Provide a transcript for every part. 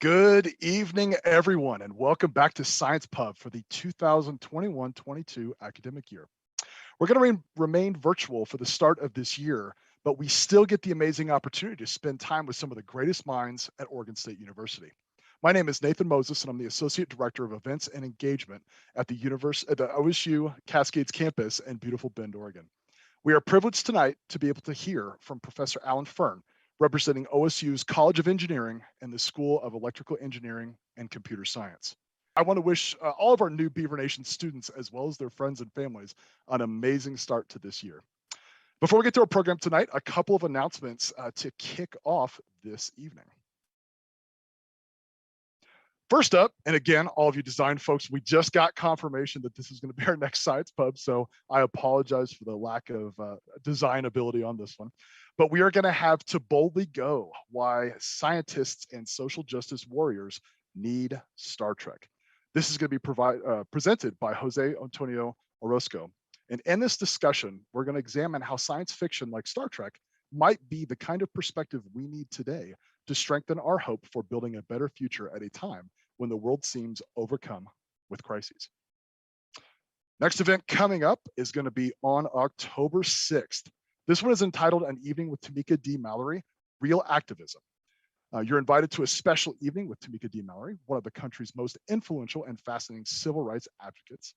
Good evening, everyone, and welcome back to Science Pub for the 2021-22 academic year. We're going to remain virtual for the start of this year, but we still get the amazing opportunity to spend time with some of the greatest minds at Oregon State University. My name is Nathan Moses, and I'm the Associate Director of Events and Engagement at the OSU-Cascades campus in beautiful Bend, Oregon. We are privileged tonight to be able to hear from Professor Alan Fern, representing OSU's College of Engineering and the School of Electrical Engineering and Computer Science. I want to wish all of our new Beaver Nation students, as well as their friends and families, an amazing start to this year. Before we get to our program tonight, a couple of announcements to kick off this evening. First up, and again, all of you design folks, we just got confirmation that this is going to be our next Science Pub, so I apologize for the lack of design ability on this one. But we are going to have To Boldly Go, Why Scientists and Social Justice Warriors Need Star Trek. This is going to be presented by Jose Antonio Orozco. And in this discussion, we're going to examine how science fiction like Star Trek might be the kind of perspective we need today to strengthen our hope for building a better future at a time when the world seems overcome with crises. Next event coming up is going to be on October 6th. This one is entitled An Evening with Tamika D. Mallory, Real Activism. You're invited to a special evening with Tamika D. Mallory, one of the country's most influential and fascinating civil rights advocates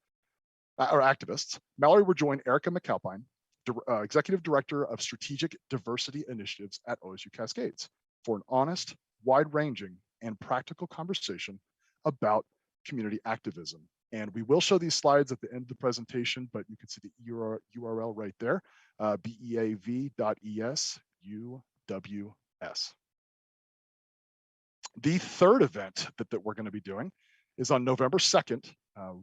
or activists. Mallory will join Erica McAlpine, Executive Director of Strategic Diversity Initiatives at OSU-Cascades, for an honest, wide-ranging, and practical conversation about community activism. And we will show these slides at the end of the presentation, but you can see the URL right there, beav.es UWS. The third event that we're going to be doing is on November 2nd,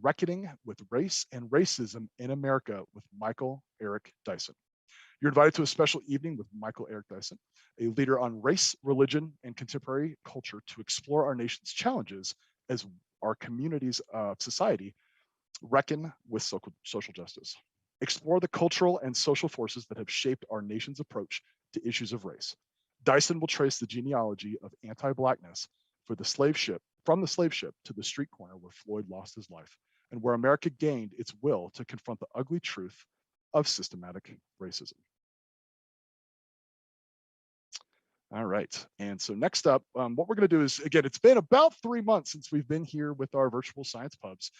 Reckoning with Race and Racism in America with Michael Eric Dyson. You're invited to a special evening with Michael Eric Dyson, a leader on race, religion, and contemporary culture, to explore our nation's challenges as our communities of society reckon with social justice. Explore the cultural and social forces that have shaped our nation's approach to issues of race. Dyson will trace the genealogy of anti-Blackness from the slave ship to the street corner where Floyd lost his life, and where America gained its will to confront the ugly truth of systematic racism. All right, and so next up, what we're going to do is, again, it's been about 3 months since we've been here with our virtual science pubs,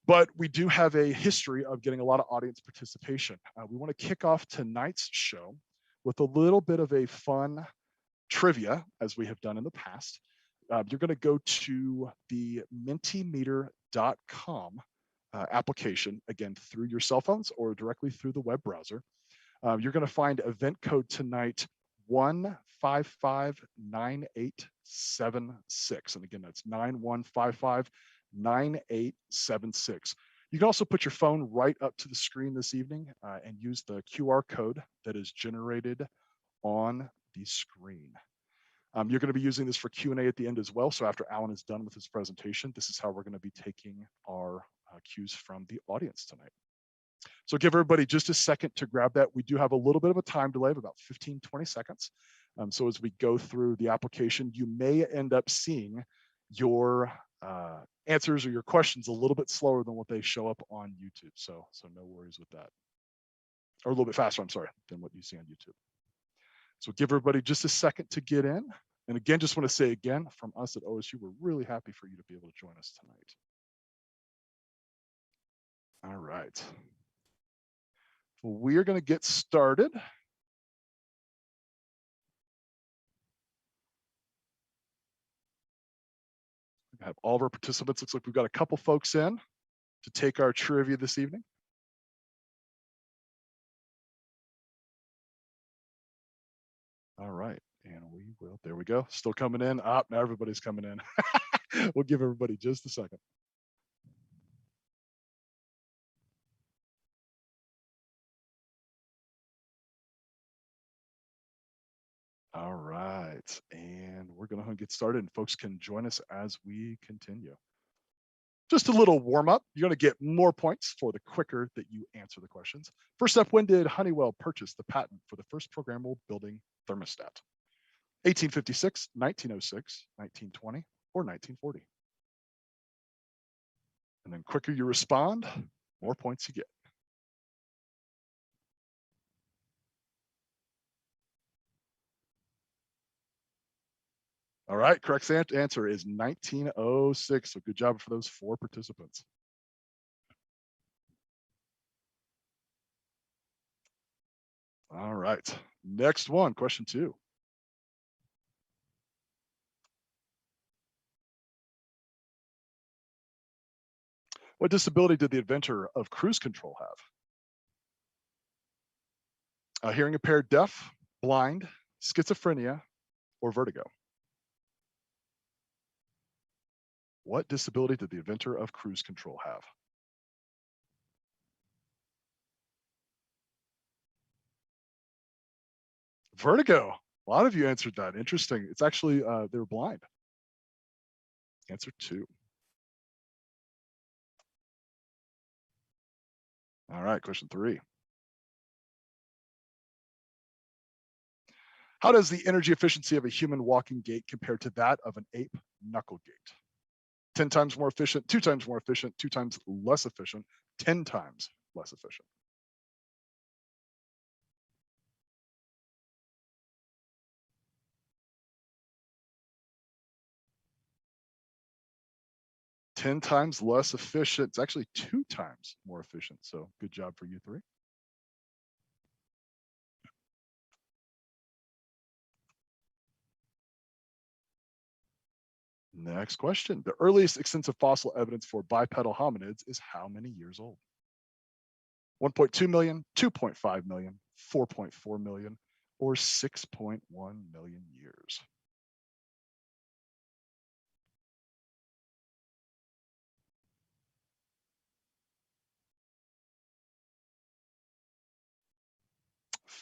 but we do have a history of getting a lot of audience participation. We want to kick off tonight's show with a little bit of a fun trivia, as we have done in the past. You're going to go to the mentimeter.com application, again, through your cell phones or directly through the web browser. You're going to find event code tonight 1559876. And again, that's 91559876. You can also put your phone right up to the screen this evening and use the QR code that is generated on the screen. You're going to be using this for Q&A at the end as well. So after Alan is done with his presentation, this is how we're going to be taking our cues from the audience tonight. So give everybody just a second to grab that. We do have a little bit of a time delay of about 15-20 seconds. So as we go through the application, you may end up seeing your answers or your questions a little bit slower than what they show up on YouTube. So no worries with that. Or a little bit faster, I'm sorry, than what you see on YouTube. So give everybody just a second to get in. And again, just want to say again, from us at OSU, we're really happy for you to be able to join us tonight. All right. Well, we are going to get started. We have all of our participants. Looks like we've got a couple folks in to take our trivia this evening. All right, and we will, there we go, still coming in. Now everybody's coming in. We'll give everybody just a second. All right, and we're going to get started, and folks can join us as we continue. Just a little warm up. You're going to get more points for the quicker that you answer the questions. First up, when did Honeywell purchase the patent for the first programmable building thermostat? 1856, 1906, 1920, or 1940? And then quicker you respond, more points you get. All right, correct answer is 1906. So good job for those 4 participants. All right, next one, question 2. What disability did the inventor of cruise control have? Hearing impaired, deaf, blind, schizophrenia, or vertigo? What disability did the inventor of cruise control have? Vertigo. A lot of you answered that. Interesting. It's actually, they were blind. Answer 2. All right, question 3. How does the energy efficiency of a human walking gait compare to that of an ape knuckle gait? 10 times more efficient, 2 times more efficient, 2 times less efficient, 10 times less efficient. Ten times less efficient. It's actually 2 times more efficient. So good job for you 3. Next question. The earliest extensive fossil evidence for bipedal hominids is how many years old? 1.2 million, 2.5 million, 4.4 million, or 6.1 million years?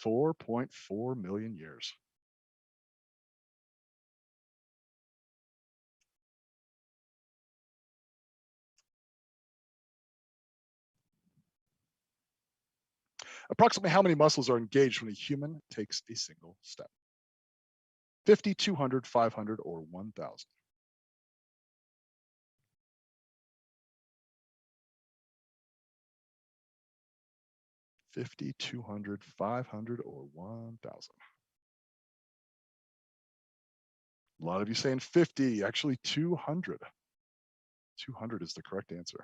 $4.4 million years. Approximately how many muscles are engaged when a human takes a single step? 50, 200, 500, or 1,000? 50, 200, 500, or 1,000? A lot of you saying 50, actually 200. 200 is the correct answer.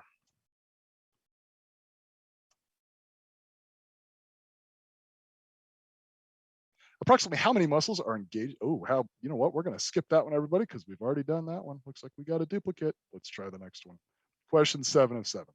Approximately how many muscles are engaged? Oh, you know what? We're going to skip that one, everybody, because we've already done that one. Looks like we got a duplicate. Let's try the next one. Question 7 of 7.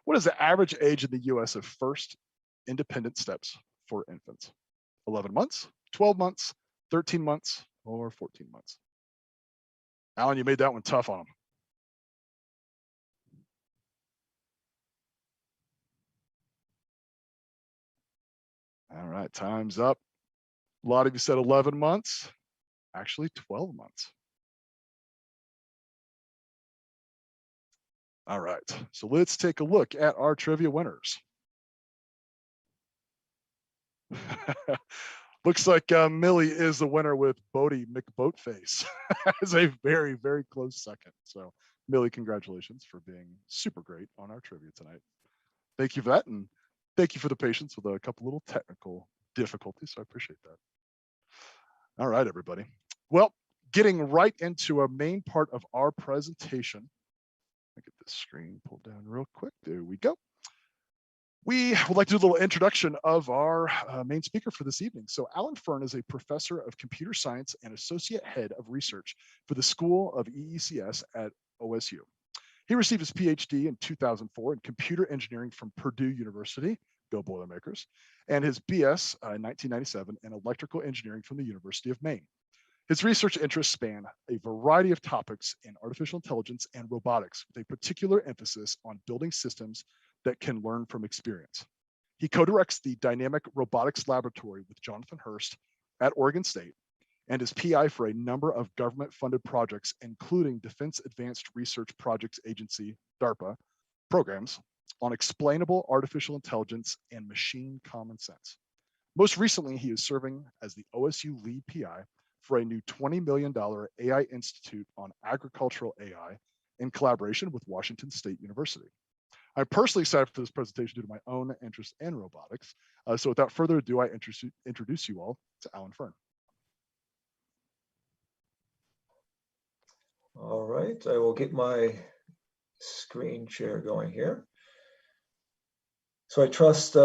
What is the average age in the US of first independent steps for infants? 11 months, 12 months, 13 months, or 14 months? Alan, you made that one tough on them. All right, time's up. A lot of you said 11 months, actually 12 months. All right, so let's take a look at our trivia winners. Looks like Millie is the winner with Bodie McBoatface as a very, very close second. So Millie, congratulations for being super great on our trivia tonight. Thank you for that, and thank you for the patience with a couple little technical difficulties. So I appreciate that. All right, everybody. Well, getting right into a main part of our presentation. Let me get this screen pulled down real quick. There we go. We would like to do a little introduction of our main speaker for this evening. So Alan Fern is a professor of computer science and associate head of research for the School of EECS at OSU. He received his PhD in 2004 in computer engineering from Purdue University, go Boilermakers, and his BS in 1997 in electrical engineering from the University of Maine. His research interests span a variety of topics in artificial intelligence and robotics, with a particular emphasis on building systems that can learn from experience. He co-directs the Dynamic Robotics Laboratory with Jonathan Hurst at Oregon State and is PI for a number of government-funded projects, including Defense Advanced Research Projects Agency, DARPA, programs on explainable artificial intelligence and machine common sense. Most recently, he is serving as the OSU lead PI for a new $20 million AI Institute on Agricultural AI in collaboration with Washington State University. I'm personally excited for this presentation due to my own interest in robotics. So without further ado, I introduce you all to Alan Fern. All right, I will get my screen share going here. So I trust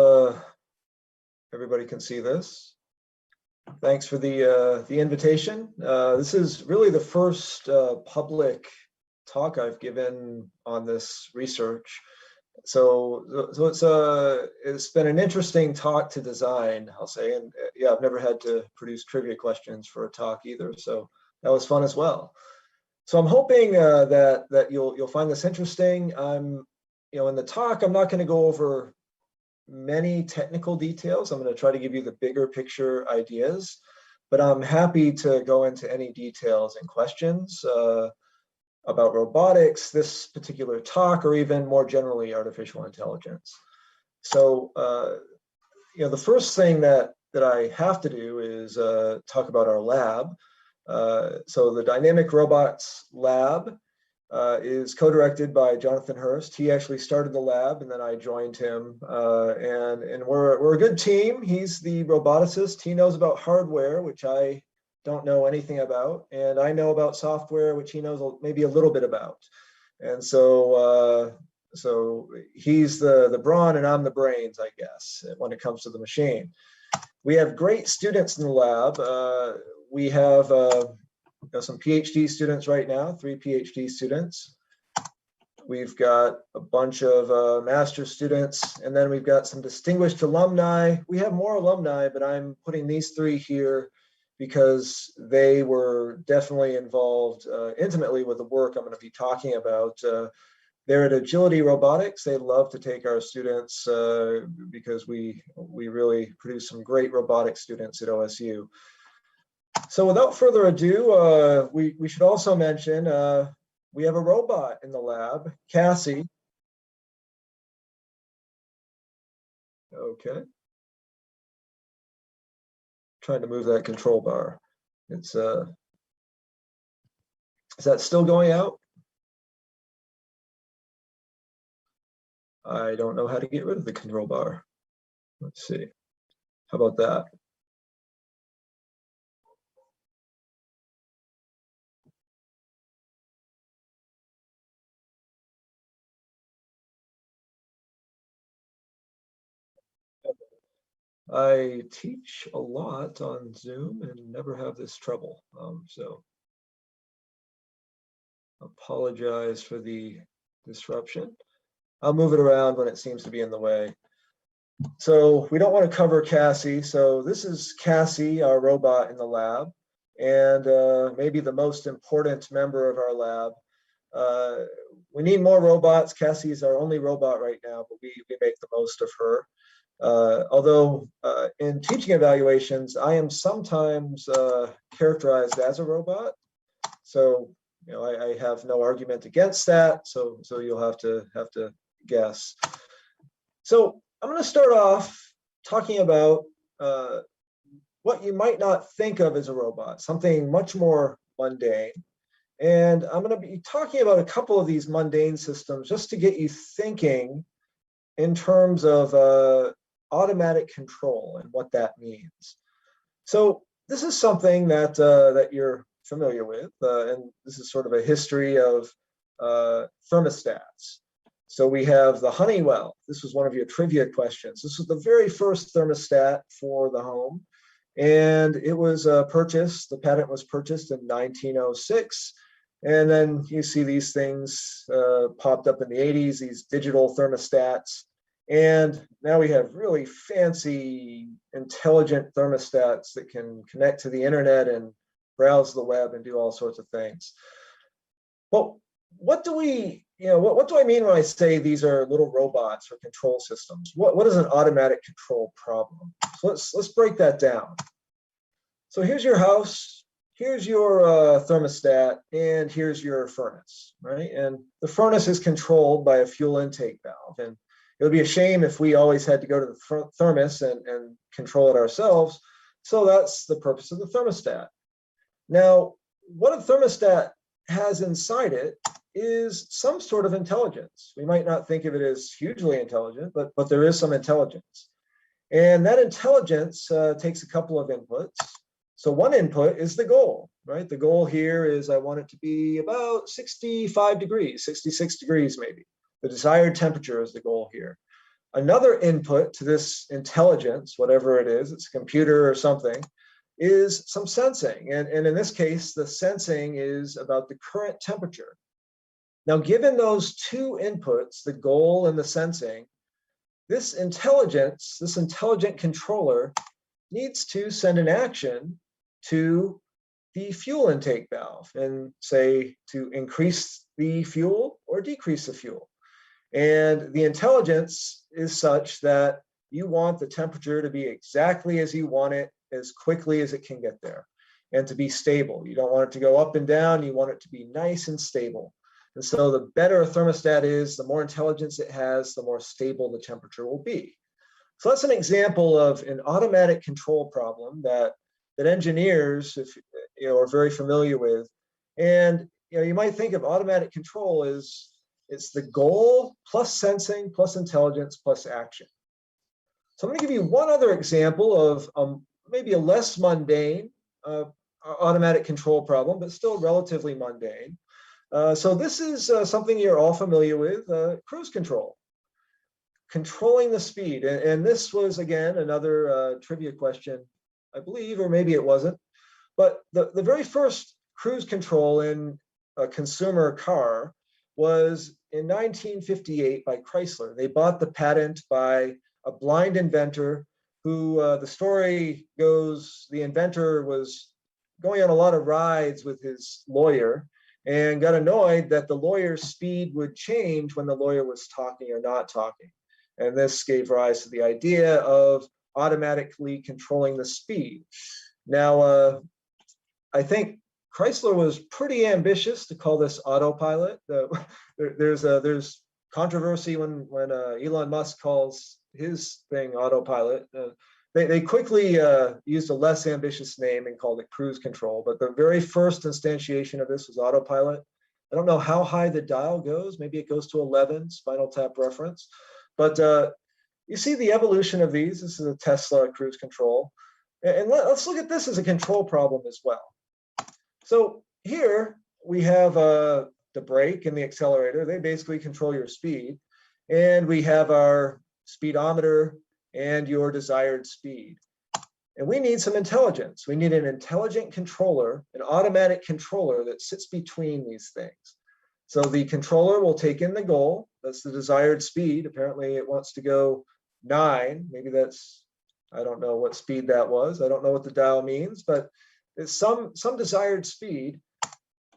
everybody can see this. Thanks for the invitation. This is really the first public talk I've given on this research. So it's been an interesting talk to design, I'll say, and yeah, I've never had to produce trivia questions for a talk either, so that was fun as well. So I'm hoping that you'll find this interesting. In the talk, I'm not going to go over many technical details. I'm going to try to give you the bigger picture ideas, but I'm happy to go into any details and questions about robotics, this particular talk, or even more generally artificial intelligence. So, the first thing that I have to do is talk about our lab. So the Dynamic Robots Lab is co-directed by Jonathan Hurst. He actually started the lab, and then I joined him. And we're a good team. He's the roboticist. He knows about hardware, which I don't know anything about, and I know about software, which he knows maybe a little bit about. And so he's the brawn and I'm the brains, I guess, when it comes to the machine. We have great students in the lab. We have some PhD students right now, 3 PhD students. We've got a bunch of master's students, and then we've got some distinguished alumni. We have more alumni, but I'm putting these 3 here because they were definitely involved intimately with the work I'm going to be talking about. They're at Agility Robotics. They love to take our students because we really produce some great robotics students at OSU. So without further ado, we should also mention we have a robot in the lab, Cassie. Okay. Trying to move that control bar. It's is that still going out? I don't know how to get rid of the control bar. Let's see. How about that? I teach a lot on Zoom and never have this trouble. So apologize for the disruption. I'll move it around when it seems to be in the way. So we don't want to cover Cassie. So this is Cassie, our robot in the lab, and maybe the most important member of our lab. We need more robots. Cassie is our only robot right now, but we make the most of her. Although in teaching evaluations, I am sometimes characterized as a robot. So, I have no argument against that. So you'll have to guess. So I'm going to start off talking about what you might not think of as a robot, something much more mundane. And I'm going to be talking about a couple of these mundane systems just to get you thinking in terms of automatic control and what that means. So this is something that that you're familiar with, and this is sort of a history of thermostats. So we have the Honeywell. This was one of your trivia questions. This was the very first thermostat for the home, and it was purchased. The patent was purchased in 1906. And then you see these things popped up in the 80s, these digital thermostats. And now we have really fancy, intelligent thermostats that can connect to the internet and browse the web and do all sorts of things. Well, what do I mean when I say these are little robots or control systems? What is an automatic control problem? So let's break that down. So here's your house. here's your thermostat, and here's your furnace, right? And the furnace is controlled by a fuel intake valve. And it would be a shame if we always had to go to the thermos and control it ourselves. So that's the purpose of the thermostat. Now, what a thermostat has inside it is some sort of intelligence. We might not think of it as hugely intelligent, but there is some intelligence. And that intelligence takes a couple of inputs. So one input is the goal, right? The goal here is I want it to be about 65 degrees, 66 degrees maybe. The desired temperature is the goal here. Another input to this intelligence, whatever it is, it's a computer or something, is some sensing. And in this case, the sensing is about the current temperature. Now, given those two inputs, the goal and the sensing, this intelligence, this intelligent controller needs to send an action to the fuel intake valve and say to increase the fuel or decrease the fuel. And the intelligence is such that you want the temperature to be exactly as you want it, as quickly as it can get there, and to be stable. You don't want it to go up and down. You want it to be nice and stable. And so the better a thermostat is, the more intelligence it has, the more stable the temperature will be. So that's an example of an automatic control problem that engineers, if are very familiar with. And you might think of automatic control as it's the goal plus sensing plus intelligence plus action. So I'm going to give you one other example of maybe a less mundane automatic control problem, but still relatively mundane. So this is something you're all familiar with, cruise control, controlling the speed. And this was, again, another trivia question, I believe, or maybe it wasn't. But the very first cruise control in a consumer car was in 1958 by Chrysler. They bought the patent by a blind inventor who, the story goes, the inventor was going on a lot of rides with his lawyer and got annoyed that the lawyer's speed would change when the lawyer was talking or not talking. And this gave rise to the idea of automatically controlling the speed. Now, I think Chrysler was pretty ambitious to call this autopilot. There's controversy when Elon Musk calls his thing autopilot. They quickly used a less ambitious name and called it cruise control, but the very first instantiation of this was autopilot. I don't know how high the dial goes. Maybe it goes to 11, Spinal Tap reference. But you see the evolution of these. This is a Tesla cruise control. And let's look at this as a control problem as well. So here we have the brake and the accelerator. They basically control your speed. And we have our speedometer and your desired speed. And we need some intelligence. We need an intelligent controller, an automatic controller that sits between these things. So the controller will take in the goal. That's the desired speed. Apparently it wants to go 9. Maybe that's, I don't know what speed that was. I don't know what the dial means, but it's some desired speed.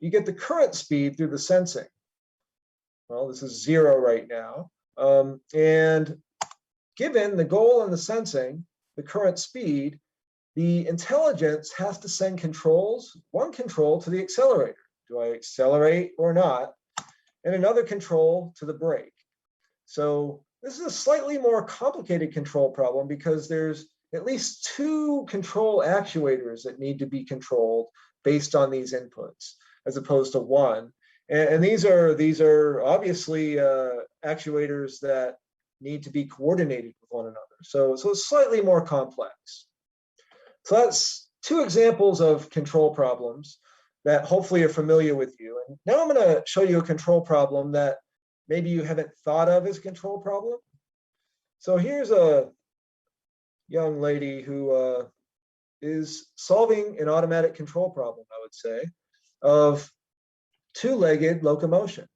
You get the current speed through the sensing. Well, this is 0 right now. And given the goal and the sensing, the current speed, the intelligence has to send controls, one control to the accelerator. Do I accelerate or not? And another control to the brake. So this is a slightly more complicated control problem because there's at least 2 control actuators that need to be controlled based on these inputs, as opposed to 1. And these are obviously actuators that need to be coordinated with one another. So it's slightly more complex. So that's 2 examples of control problems that hopefully are familiar with you. And now I'm going to show you a control problem that maybe you haven't thought of as a control problem. So here's a young lady who is solving an automatic control problem, I would say, of 2-legged locomotion.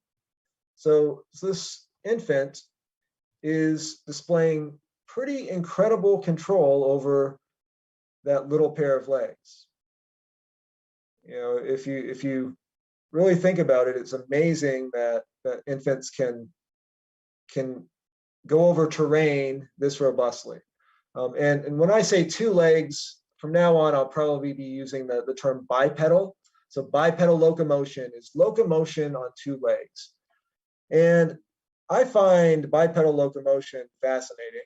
So this infant is displaying pretty incredible control over that little pair of legs. If you really think about it, it's amazing that infants can go over terrain this robustly. And when I say 2 legs, from now on, I'll probably be using the term bipedal. So bipedal locomotion is locomotion on two legs. And I find bipedal locomotion fascinating.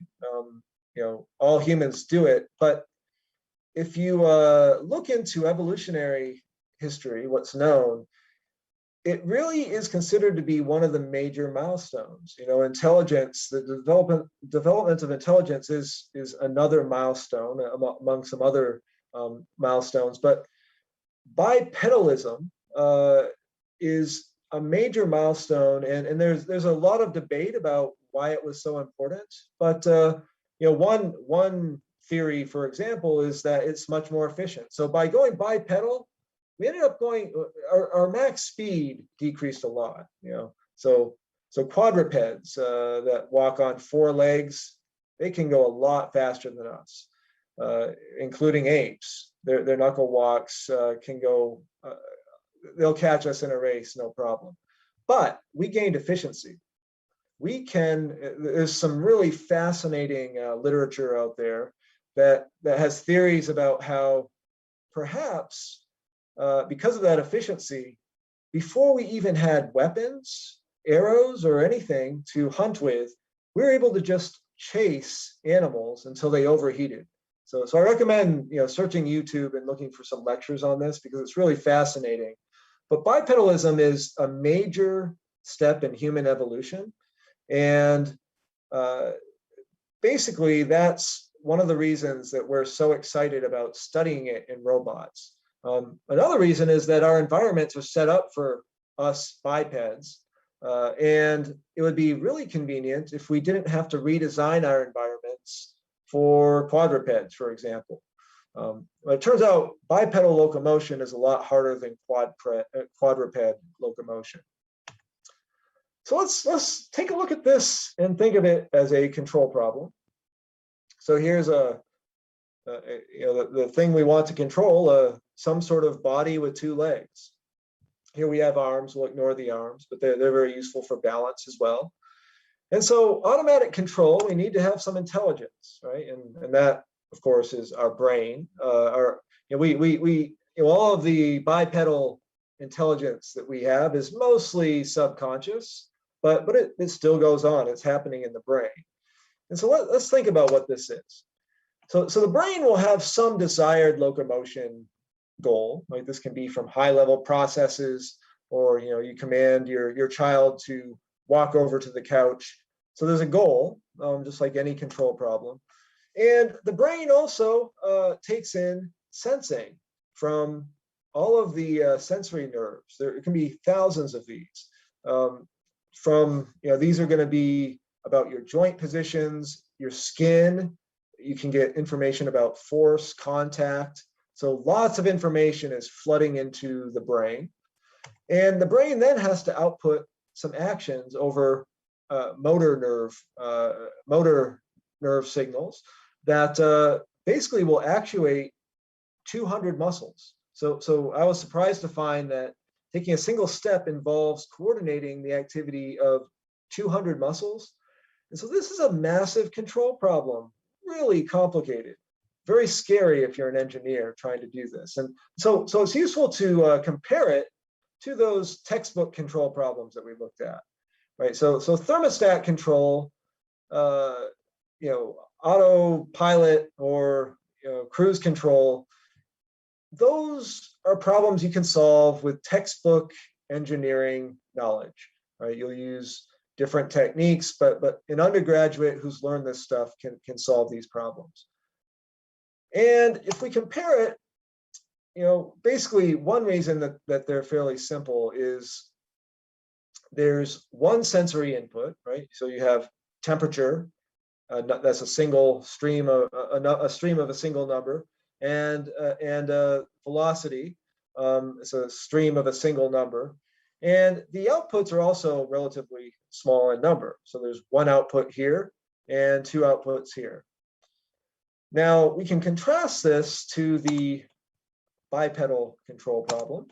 All humans do it, but if you look into evolutionary history, what's known, it really is considered to be one of the major milestones. Intelligence, the development of intelligence is another milestone among some other milestones. But bipedalism is a major milestone, and there's a lot of debate about why it was so important. But one theory, for example, is that it's much more efficient. So by going bipedal, we ended up going, our max speed decreased a lot, So quadrupeds that walk on four legs, they can go a lot faster than us, including apes. Their knuckle walks can go, they'll catch us in a race, no problem. But we gained efficiency. There's some really fascinating literature out there that has theories about how perhaps because of that efficiency, before we even had weapons, arrows, or anything to hunt with, we were able to just chase animals until they overheated. So I recommend searching YouTube and looking for some lectures on this because it's really fascinating. But bipedalism is a major step in human evolution, and basically that's one of the reasons that we're so excited about studying it in robots. Another reason is that our environments are set up for us bipeds, and it would be really convenient if we didn't have to redesign our environments for quadrupeds, for example. It turns out bipedal locomotion is a lot harder than quadruped locomotion. So let's take a look at this and think of it as a control problem. So here's the thing we want to control, some sort of body with two legs. Here we have arms. We'll ignore the arms, but they're very useful for balance as well. And so automatic control, we need to have some intelligence, right? And that, of course, is our brain. All of the bipedal intelligence that we have is mostly subconscious, but it still goes on. It's happening in the brain. And so let's think about what this is. So the brain will have some desired locomotion goal, right? This can be from high-level processes, or you command your child to walk over to the couch. So there's a goal, just like any control problem. And the brain also takes in sensing from all of the sensory nerves. There can be thousands of these. These are going to be about your joint positions, your skin. You can get information about force, contact. So lots of information is flooding into the brain. And the brain then has to output some actions over motor nerve signals that basically will actuate 200 muscles. So I was surprised to find that taking a single step involves coordinating the activity of 200 muscles. And so this is a massive control problem, really complicated, very scary if you're an engineer trying to do this. And so it's useful to compare it to those textbook control problems that we looked at, right? So thermostat control, autopilot or cruise control, those are problems you can solve with textbook engineering knowledge, right? You'll use different techniques, but an undergraduate who's learned this stuff can solve these problems. And if we compare it, basically one reason that they're fairly simple is there's one sensory input, right? So you have temperature, that's a single stream of a stream of a single number, and velocity, so a stream of a single number. And the outputs are also relatively small in number. So there's one output here and two outputs here. Now we can contrast this to the bipedal control problem.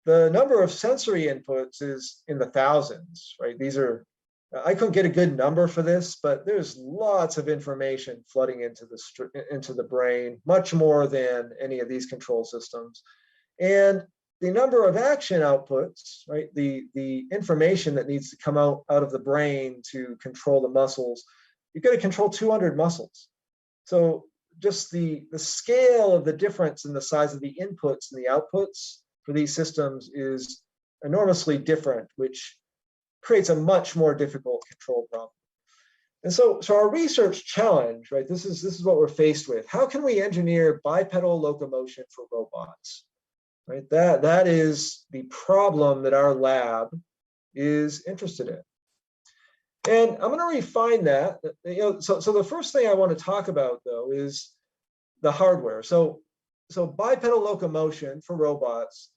The number of sensory inputs is in the thousands, right? These are I couldn't get a good number for this, but there's lots of information flooding into the brain, much more than any of these control systems. And the number of action outputs, right? The information that needs to come out of the brain to control the muscles, you've got to control 200 muscles. So just the scale of the difference in the size of the inputs and the outputs for these systems is enormously different, which creates a much more difficult control problem. And so our research challenge, right? This is what we're faced with. How can we engineer bipedal locomotion for robots? Right? That is the problem that our lab is interested in. And I'm going to refine that. So the first thing I want to talk about, though, is the hardware. So bipedal locomotion for robots,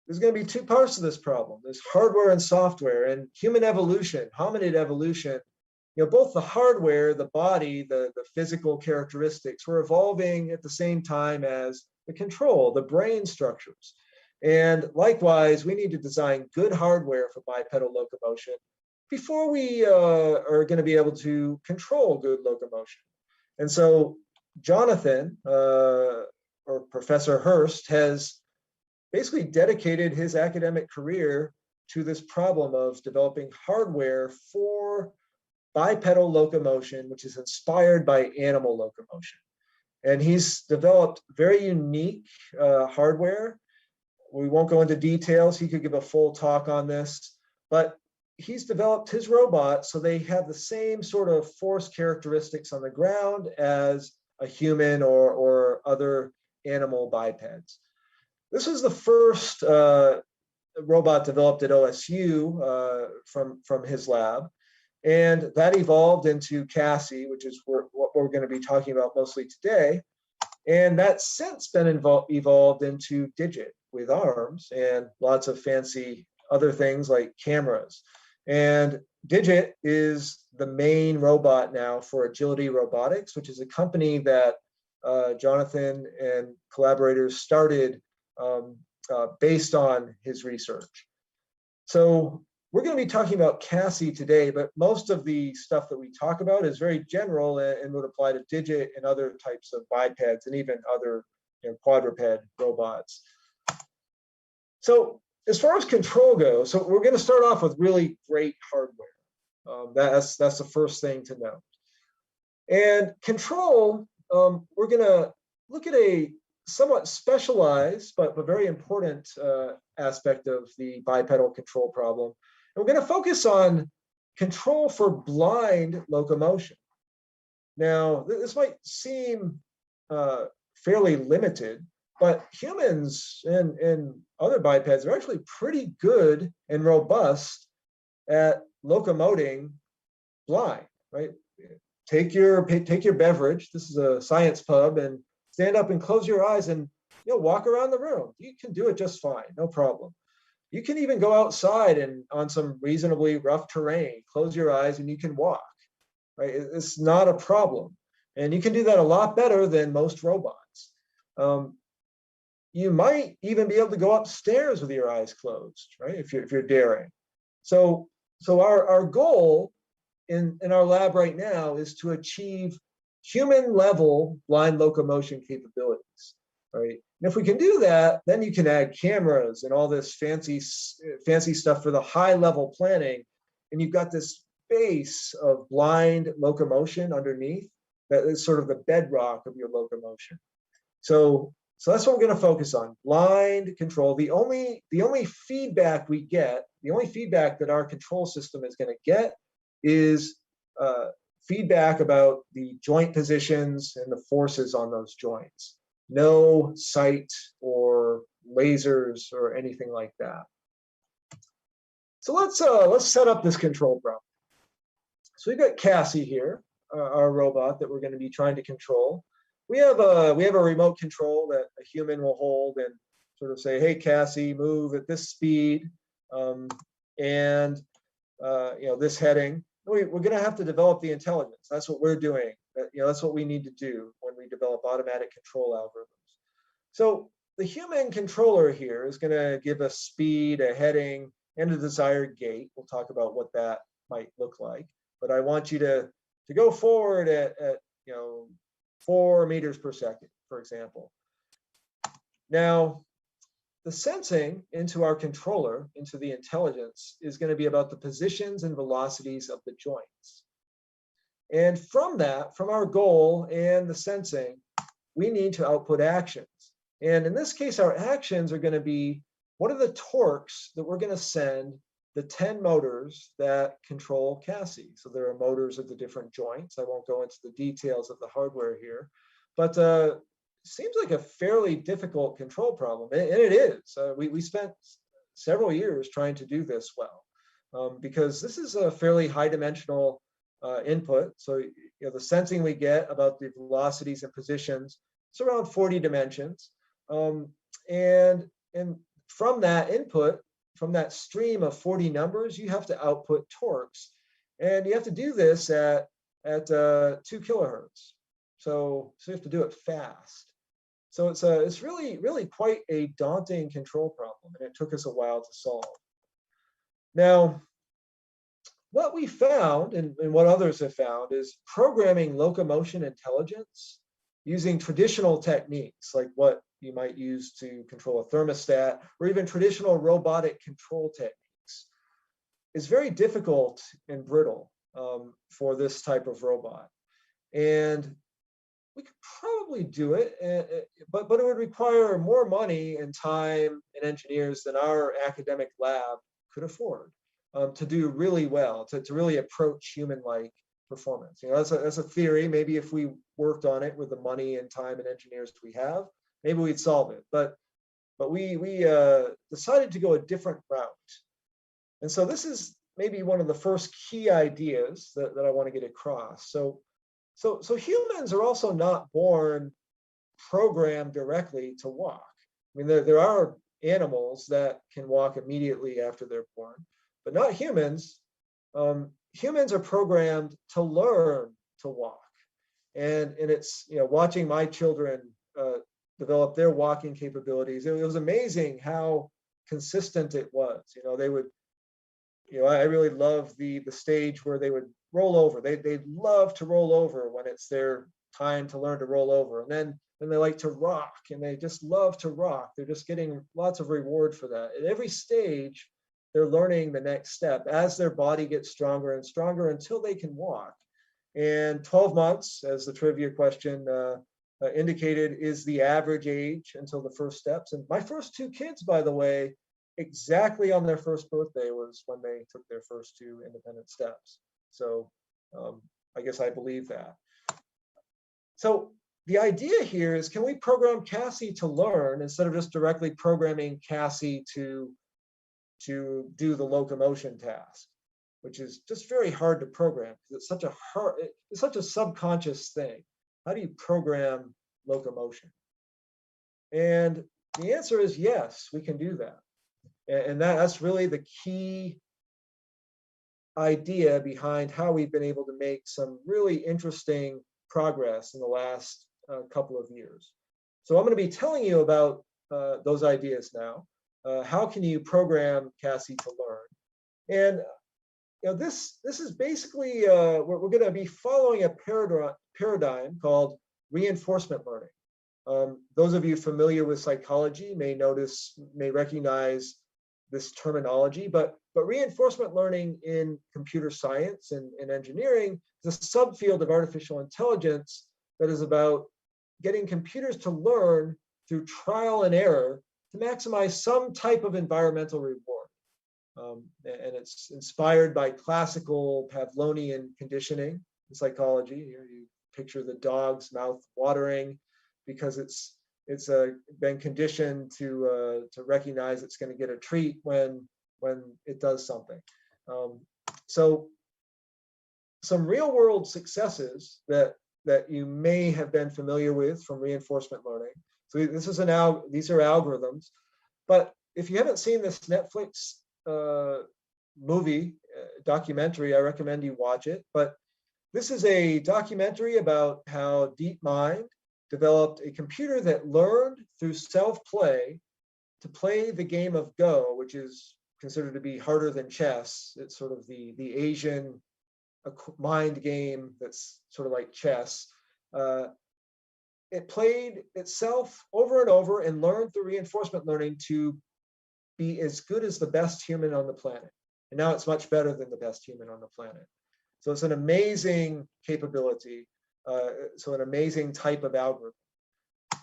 there's going to be two parts to this problem. There's hardware and software, and human evolution, hominid evolution. Both the hardware, the body, the physical characteristics were evolving at the same time as the control, the brain structures. And likewise, we need to design good hardware for bipedal locomotion before we are going to be able to control good locomotion. And so Jonathan, or Professor Hurst, has basically dedicated his academic career to this problem of developing hardware for bipedal locomotion, which is inspired by animal locomotion. And he's developed very unique hardware. We won't go into details. He could give a full talk on this, but he's developed his robots so they have the same sort of force characteristics on the ground as a human or other animal bipeds. This was the first robot developed at OSU from his lab. And that evolved into Cassie, which is what we're going to be talking about mostly today. And that's since been evolved into Digit with arms and lots of fancy other things like cameras. And Digit is the main robot now for Agility Robotics, which is a company that Jonathan and collaborators started based on his research. So we're going to be talking about Cassie today, but most of the stuff that we talk about is very general and would apply to Digit and other types of bipeds and even other quadruped robots. So as far as control goes, so we're going to start off with really great hardware. That's the first thing to note. And control, we're going to look at a somewhat specialized but very important aspect of the bipedal control problem. And we're going to focus on control for blind locomotion. Now, this might seem fairly limited, but humans and other bipeds are actually pretty good and robust at locomoting blind, right? Take your beverage. This is a science pub, and stand up and close your eyes and walk around the room. You can do it just fine, no problem. You can even go outside and on some reasonably rough terrain, close your eyes and you can walk, right? It's not a problem. And you can do that a lot better than most robots. You might even be able to go upstairs with your eyes closed, right? If you're daring. So our goal in our lab right now is to achieve human level blind locomotion capabilities, right? And if we can do that, then you can add cameras and all this fancy stuff for the high level planning. And you've got this base of blind locomotion underneath that is sort of the bedrock of your locomotion. So that's what we're going to focus on, blind control. The only feedback we get, the only feedback that our control system is going to get is feedback about the joint positions and the forces on those joints. No sight or lasers or anything like that. So let's set up this control problem. So we've got Cassie here, our robot that we're going to be trying to control. We have a remote control that a human will hold and sort of say, hey, Cassie, move at this speed and this heading. We're going to have to develop the intelligence. That's what we're doing. That's what we need to do when we develop automatic control algorithms. So the human controller here is going to give us speed, a heading, and a desired gait. We'll talk about what that might look like, but I want you to go forward at 4 meters per second, for example. Now, the sensing into our controller, into the intelligence, is going to be about the positions and velocities of the joints. And from that, from our goal and the sensing, we need to output actions. And in this case, our actions are going to be, what are the torques that we're going to send the 10 motors that control Cassie? So there are motors of the different joints. I won't go into the details of the hardware here, but seems like a fairly difficult control problem, and it is. We spent several years trying to do this well, because this is a fairly high dimensional input. So the sensing we get about the velocities and positions, it's around 40 dimensions, and from that input, from that stream of 40 numbers, you have to output torques, and you have to do this at 2 kilohertz. So you have to do it fast. So it's really quite a daunting control problem, and it took us a while to solve. Now, what we found, and what others have found, is programming locomotion intelligence using traditional techniques, like what you might use to control a thermostat, or even traditional robotic control techniques, is very difficult and brittle for this type of robot. And we could probably do it, but it would require more money and time and engineers than our academic lab could afford to do really well, to really approach human-like performance. That's a theory. Maybe if we worked on it with the money and time and engineers we have, maybe we'd solve it. But we decided to go a different route. And so this is maybe one of the first key ideas that I want to get across. So humans are also not born programmed directly to walk. I mean, there are animals that can walk immediately after they're born, but not humans. Humans are programmed to learn to walk. And it's, watching my children develop their walking capabilities, it was amazing how consistent it was. They would, I really love the stage where they would roll over. They love to roll over when it's their time to learn to roll over. And then they like to rock, and they just love to rock. They're just getting lots of reward for that. At every stage, they're learning the next step as their body gets stronger and stronger until they can walk. And 12 months, as the trivia question indicated, is the average age until the first steps. And my first 2 kids, by the way, exactly on their first birthday was when they took their first 2 independent steps. So I guess I believe that. So the idea here is, can we program Cassie to learn instead of just directly programming Cassie to do the locomotion task, which is just very hard to program because it's such a subconscious thing. How do you program locomotion? And the answer is yes, we can do that. And that's really the key idea behind how we've been able to make some really interesting progress in the last couple of years. So I'm going to be telling you about those ideas now. How can you program Cassie to learn? And this is basically we're going to be following a paradigm called reinforcement learning. Those of you familiar with psychology may recognize this terminology, but reinforcement learning in computer science and engineering is a subfield of artificial intelligence that is about getting computers to learn through trial and error to maximize some type of environmental reward. And it's inspired by classical Pavlovian conditioning in psychology. Here you picture the dog's mouth watering because it's been conditioned to recognize it's going to get a treat when it does something. So some real world successes that you may have been familiar with from reinforcement learning. So these are algorithms, but if you haven't seen this Netflix movie documentary, I recommend you watch it. But this is a documentary about how DeepMind developed a computer that learned through self-play to play the game of Go, which is considered to be harder than chess. It's sort of the Asian mind game that's sort of like chess. It played itself over and over and learned through reinforcement learning to be as good as the best human on the planet. And now it's much better than the best human on the planet. So it's an amazing capability. So an amazing type of algorithm.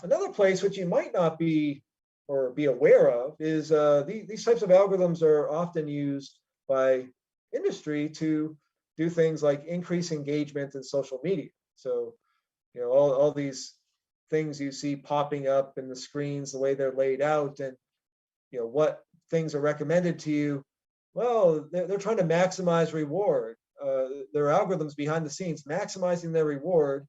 Another place which you might not be or be aware of is these types of algorithms are often used by industry to do things like increase engagement in social media. So, all these things you see popping up in the screens, the way they're laid out, and what things are recommended to you. Well, they're trying to maximize reward. There are algorithms behind the scenes maximizing their reward,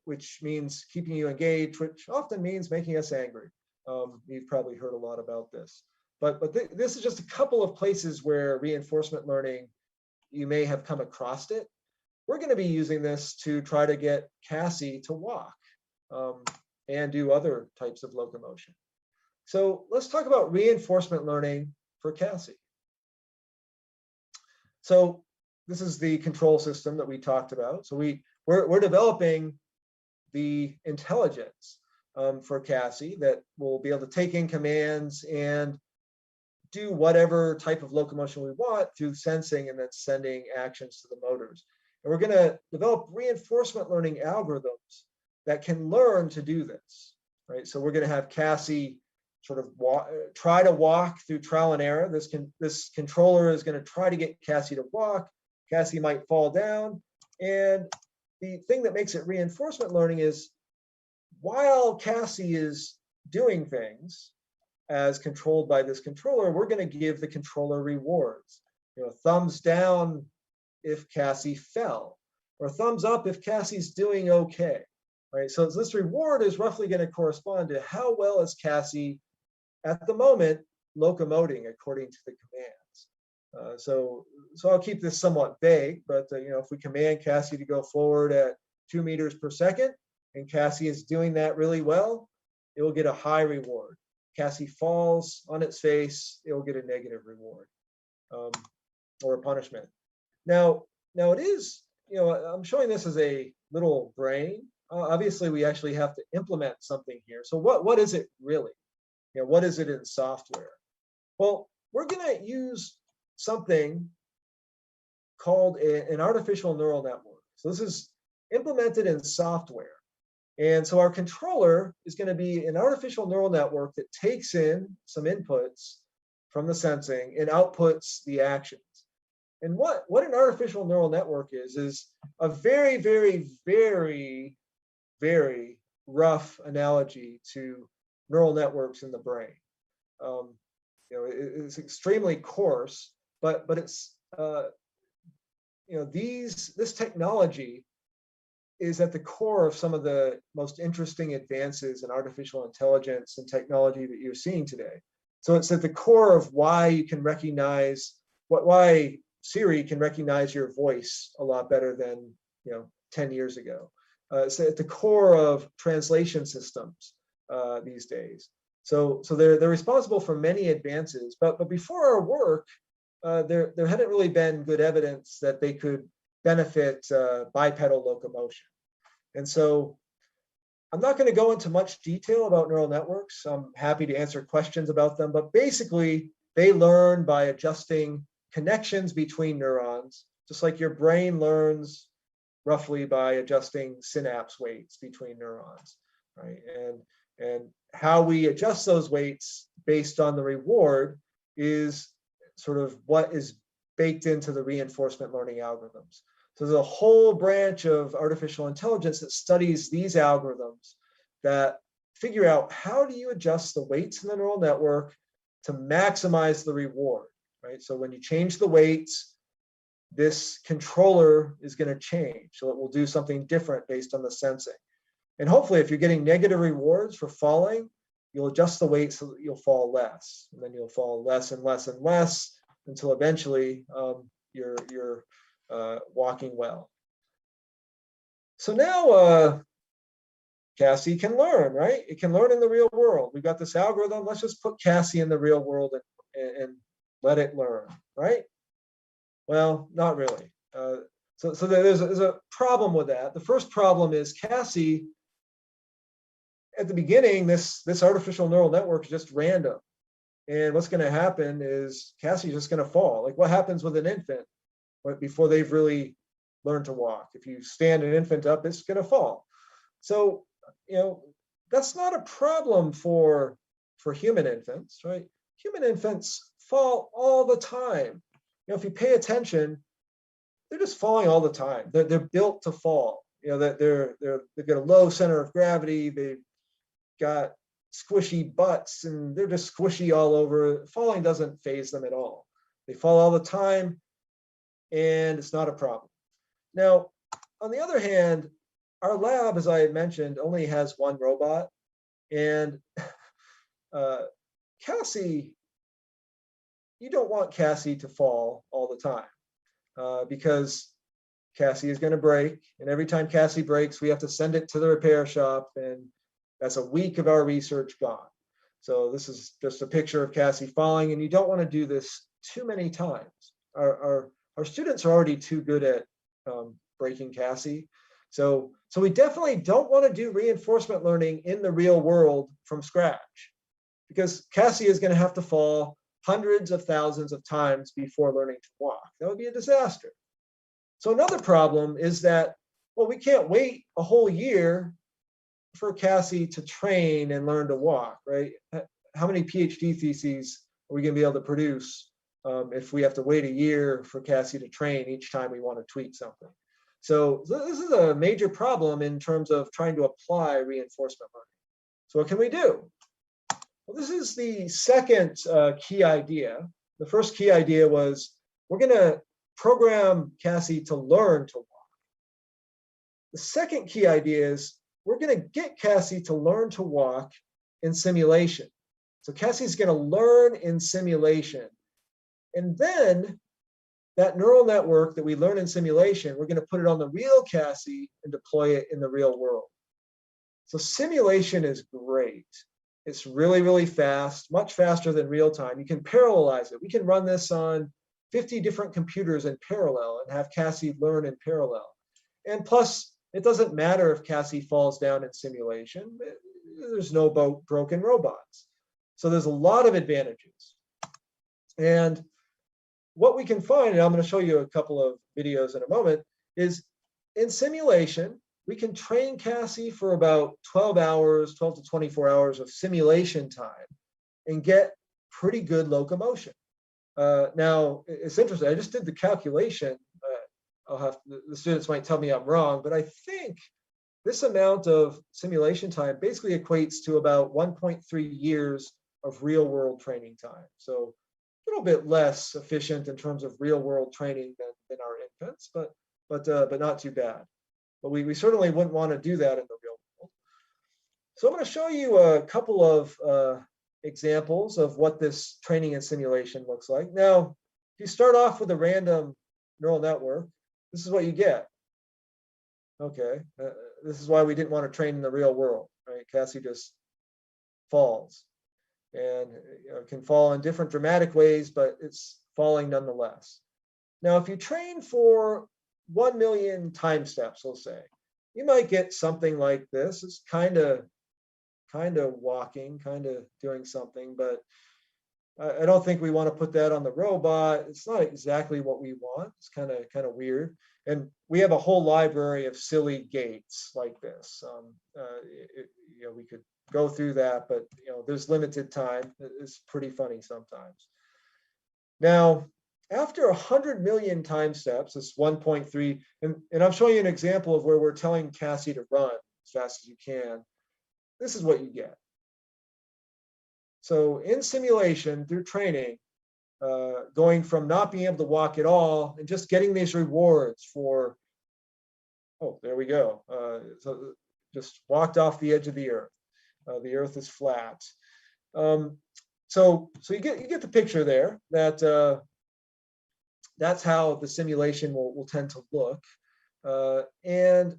which means keeping you engaged, which often means making us angry. You've probably heard a lot about this. But this is just a couple of places where reinforcement learning, you may have come across it. We're going to be using this to try to get Cassie to walk and do other types of locomotion. So let's talk about reinforcement learning for Cassie. So this is the control system that we talked about. So we're developing the intelligence for Cassie that will be able to take in commands and do whatever type of locomotion we want through sensing and then sending actions to the motors. And we're going to develop reinforcement learning algorithms that can learn to do this, right? So we're going to have Cassie sort of try to walk through trial and error. This controller is going to try to get Cassie to walk. Cassie might fall down. And the thing that makes it reinforcement learning is while Cassie is doing things as controlled by this controller, we're going to give the controller rewards. Thumbs down if Cassie fell, or thumbs up if Cassie's doing okay, right? So this reward is roughly going to correspond to how well is Cassie at the moment locomoting according to the commands. So I'll keep this somewhat vague, but if we command Cassie to go forward at 2 meters per second, and Cassie is doing that really well, it will get a high reward. Cassie falls on its face, it will get a negative reward or a punishment. Now it is, I'm showing this as a little brain. Obviously, we actually have to implement something here. So what is it really? What is it in software? Well, we're going to use something called an artificial neural network. So this is implemented in software. And so our controller is going to be an artificial neural network that takes in some inputs from the sensing and outputs the actions. And what an artificial neural network is a very, very, very, very rough analogy to neural networks in the brain. It's extremely coarse, but it's this technology is at the core of some of the most interesting advances in artificial intelligence and technology that you're seeing today. So it's at the core of why you can recognize why Siri can recognize your voice a lot better than 10 years ago. It's at the core of translation systems these days. So they're responsible for many advances. But before our work, there hadn't really been good evidence that they could benefit bipedal locomotion. And so I'm not going to go into much detail about neural networks. I'm happy to answer questions about them, but basically they learn by adjusting connections between neurons, just like your brain learns roughly by adjusting synapse weights between neurons, right? And how we adjust those weights based on the reward is sort of what is baked into the reinforcement learning algorithms. So there's a whole branch of artificial intelligence that studies these algorithms that figure out how do you adjust the weights in the neural network to maximize the reward, right? So when you change the weights, this controller is going to change. So it will do something different based on the sensing. And hopefully, if you're getting negative rewards for falling, you'll adjust the weight so that you'll fall less. And then you'll fall less and less and less until eventually you're walking well. So now Cassie can learn, right? It can learn in the real world. We've got this algorithm. Let's just put Cassie in the real world and and let it learn, right? Well, not really. So there's a problem with that. The first problem is Cassie, at the beginning, this artificial neural network is just random. And what's going to happen is Cassie's just going to fall. Like what happens with an infant before they've really learned to walk? If you stand an infant up, it's going to fall. So, that's not a problem for human infants, right? Human infants fall all the time. If you pay attention, they're just falling all the time. They're built to fall. That they've got a low center of gravity. They've got squishy butts, and they're just squishy all over. Falling doesn't faze them at all. They fall all the time, and it's not a problem. Now, on the other hand, our lab, as I mentioned, only has one robot, and Cassie, you don't want Cassie to fall all the time because Cassie is going to break, and every time Cassie breaks, we have to send it to the repair shop, and that's a week of our research gone. So this is just a picture of Cassie falling, and you don't want to do this too many times. Our students are already too good at breaking Cassie. So we definitely don't want to do reinforcement learning in the real world from scratch, because Cassie is going to have to fall hundreds of thousands of times before learning to walk. That would be a disaster. So another problem is that, well, we can't wait a whole year for Cassie to train and learn to walk, right? How many PhD theses are we going to be able to produce if we have to wait a year for Cassie to train each time we want to tweak something? So this is a major problem in terms of trying to apply reinforcement learning. So what can we do? Well, this is the second key idea. The first key idea was we're going to program Cassie to learn to walk. The second key idea is we're going to get Cassie to learn to walk in simulation. So Cassie's going to learn in simulation. And then that neural network that we learn in simulation, we're going to put it on the real Cassie and deploy it in the real world. So simulation is great. It's really, really fast, much faster than real time. You can parallelize it. We can run this on 50 different computers in parallel and have Cassie learn in parallel. And plus, it doesn't matter if Cassie falls down in simulation. There's no broken robots. So there's a lot of advantages. And what we can find, and I'm going to show you a couple of videos in a moment, is in simulation, we can train Cassie for about 12 to 24 hours of simulation time and get pretty good locomotion. Now, it's interesting. I just did the calculation. The students might tell me I'm wrong, but I think this amount of simulation time basically equates to about 1.3 years of real world training time. So a little bit less efficient in terms of real world training than our infants, but not too bad. But we certainly wouldn't want to do that in the real world. So I'm going to show you a couple of examples of what this training and simulation looks like. Now, if you start off with a random neural network, this is what you get. Okay, this is why we didn't want to train in the real world, right? Cassie just falls, and can fall in different dramatic ways, but it's falling nonetheless. Now, if you train for 1 million time steps, we'll say, you might get something like this. It's kind of walking, kind of doing something, but I don't think we want to put that on the robot. It's not exactly what we want. It's kind of weird. And we have a whole library of silly gaits like this. We could go through that, but there's limited time. It's pretty funny sometimes. Now, after 100 million time steps, it's 1.3, and I'm showing you an example of where we're telling Cassie to run as fast as you can. This is what you get. So in simulation, through training, going from not being able to walk at all and just getting these rewards for, oh, there we go. So just walked off the edge of the earth. The earth is flat. So you get the picture there. That's how the simulation will tend to look. And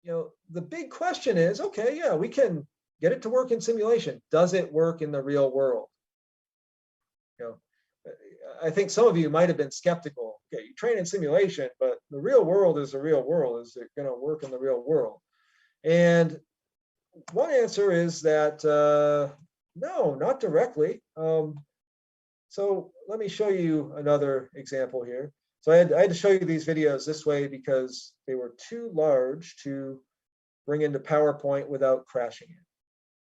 the big question is, okay, yeah, we can get it to work in simulation. Does it work in the real world? I think some of you might have been skeptical. Okay, you train in simulation, but the real world is the real world. Is it going to work in the real world? And one answer is that no, not directly. So let me show you another example here. So I had to show you these videos this way because they were too large to bring into PowerPoint without crashing it.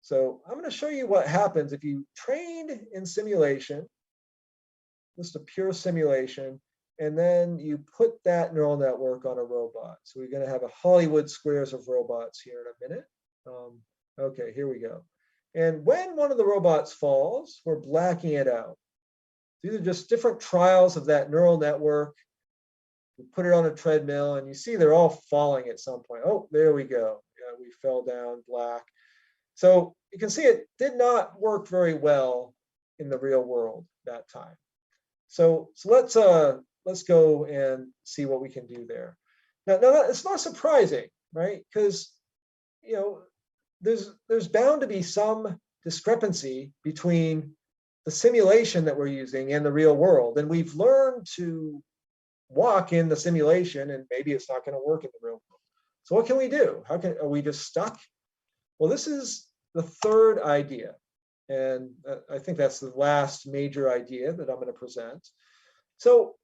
So I'm going to show you what happens if you trained in simulation, just a pure simulation, and then you put that neural network on a robot. So we're going to have a Hollywood squares of robots here in a minute. Okay, here we go. And when one of the robots falls, we're blacking it out. These are just different trials of that neural network. We put it on a treadmill and you see they're all falling at some point. Oh, there we go. Yeah, we fell down, black. So you can see it did not work very well in the real world that time. So let's go and see what we can do there. Now it's not surprising, right? Because there's bound to be some discrepancy between the simulation that we're using and the real world. And we've learned to walk in the simulation, and maybe it's not going to work in the real world. So what can we do? Are we just stuck? Well, this is the third idea. And I think that's the last major idea that I'm going to present. So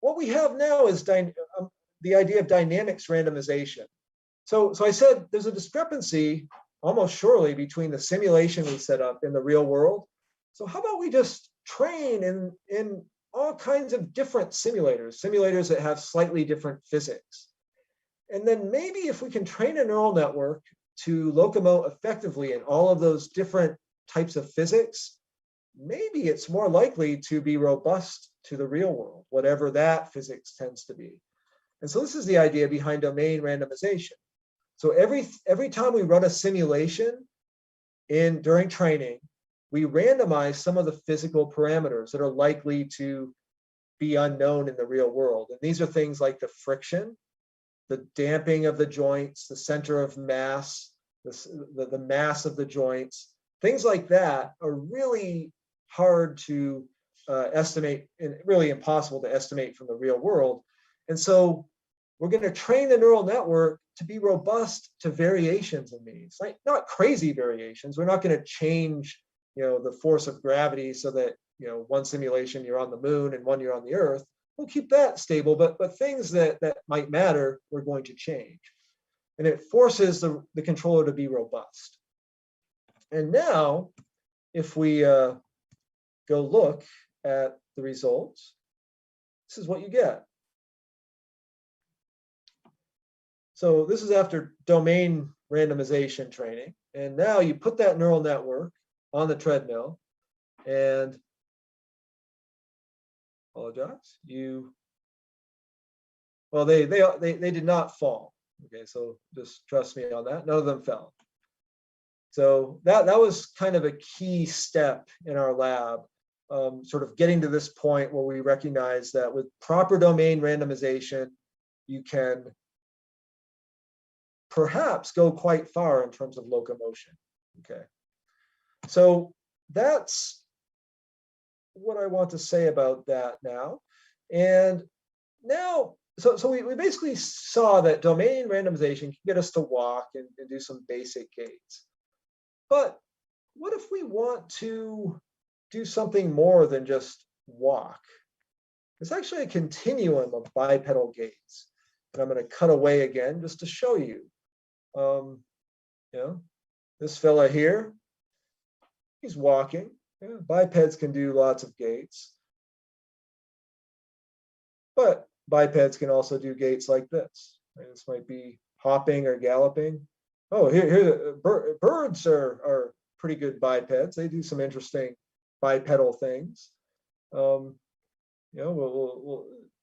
what we have now is the idea of dynamics randomization. So I said there's a discrepancy almost surely between the simulation we set up in the real world. So how about we just train in all kinds of different simulators that have slightly different physics. And then maybe if we can train a neural network to locomote effectively in all of those different types of physics, maybe it's more likely to be robust to the real world, whatever that physics tends to be. And so this is the idea behind domain randomization. So every time we run a simulation during training, we randomize some of the physical parameters that are likely to be unknown in the real world. And these are things like the friction, the damping of the joints, the center of mass, the mass of the joints. Things like that are really hard to estimate and really impossible to estimate from the real world. And so we're going to train the neural network to be robust to variations in these, like not crazy variations. We're not going to change, the force of gravity so that, one simulation you're on the moon and one you're on the earth. We'll keep that stable, but things that might matter, we're going to change. And it forces the controller to be robust. And now, if we go look at the results, this is what you get. So this is after domain randomization training. And now you put that neural network on the treadmill and apologize. They did not fall. Okay, so just trust me on that. None of them fell. So that was kind of a key step in our lab, sort of getting to this point where we recognize that with proper domain randomization, you can perhaps go quite far in terms of locomotion. Okay, so that's what I want to say about that now. And now, so we basically saw that domain randomization can get us to walk and do some basic gaits. But what if we want to do something more than just walk? There's actually a continuum of bipedal gaits. And I'm going to cut away again just to show you. This fella here, he's walking. Yeah, bipeds can do lots of gaits. But bipeds can also do gaits like this. This might be hopping or galloping. Oh, here birds are pretty good bipeds. They do some interesting bipedal things.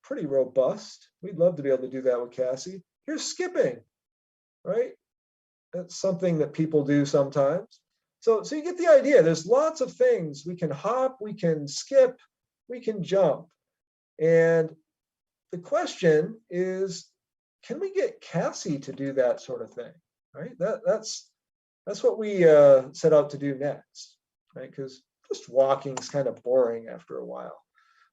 Pretty robust. We'd love to be able to do that with Cassie. Here's skipping, right? That's something that people do sometimes. So you get the idea. There's lots of things. We can hop, we can skip, we can jump. And the question is, can we get Cassie to do that sort of thing? Right? That's what we set out to do next, right? Because just walking is kind of boring after a while.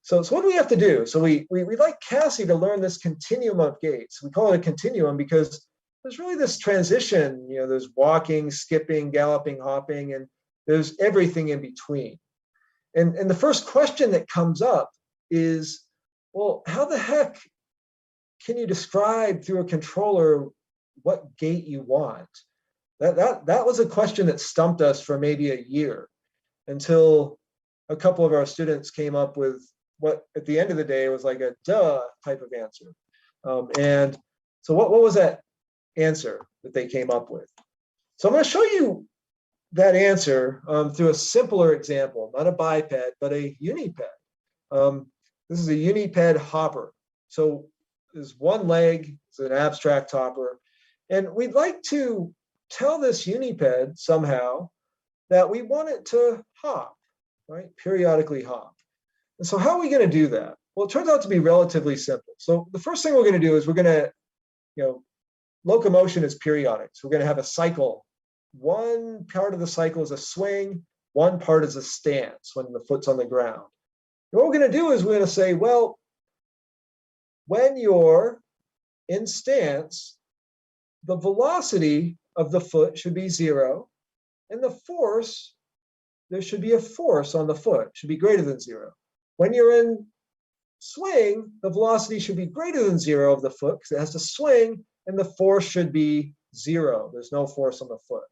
So what do we have to do? So we like Cassie to learn this continuum of gaits. We call it a continuum because there's really this transition, there's walking, skipping, galloping, hopping, and there's everything in between. And the first question that comes up is, well, how the heck can you describe through a controller what gait you want? That was a question that stumped us for maybe a year until a couple of our students came up with what at the end of the day was like a duh type of answer. And so what was that answer that they came up with? So I'm going to show you that answer through a simpler example, not a biped, but a uniped. This is a uniped hopper. So there's one leg, it's an abstract hopper. And we'd like to tell this uniped somehow that we want it to hop, right? Periodically hop. And so how are we going to do that? Well, it turns out to be relatively simple. So the first thing we're going to do is we're going to, locomotion is periodic. So we're going to have a cycle. One part of the cycle is a swing, one part is a stance when the foot's on the ground. And what we're going to do is we're going to say, well, when you're in stance, the velocity of the foot should be 0, and the force, there should be a force on the foot, should be greater than 0. When you're in swing, the velocity should be greater than 0 of the foot because it has to swing, and the force should be 0. There's no force on the foot.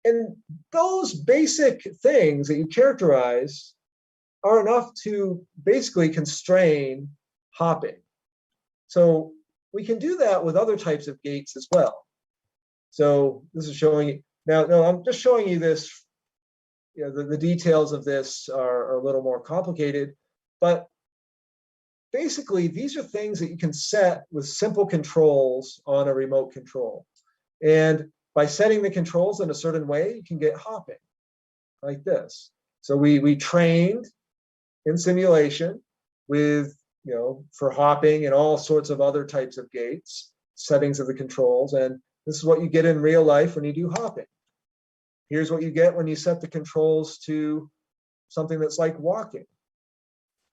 And those basic things that you characterize are enough to basically constrain hopping. So we can do that with other types of gaits as well. So this is showing you, now I'm just showing you this, the details of this are a little more complicated, but basically these are things that you can set with simple controls on a remote control. And by setting the controls in a certain way, you can get hopping like this. So we trained in simulation with, for hopping and all sorts of other types of gaits, settings of the controls. And this is what you get in real life when you do hopping. Here's what you get when you set the controls to something that's like walking,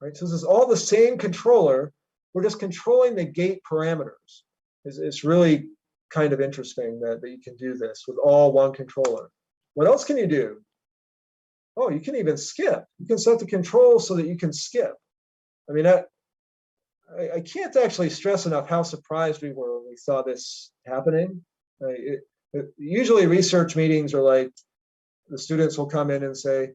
right? So this is all the same controller. We're just controlling the gait parameters. It's really kind of interesting that you can do this with all one controller. What else can you do? Oh, you can even skip. You can set the controls so that you can skip. I mean, I can't actually stress enough how surprised we were when we saw this happening. Usually research meetings are like, the students will come in and say,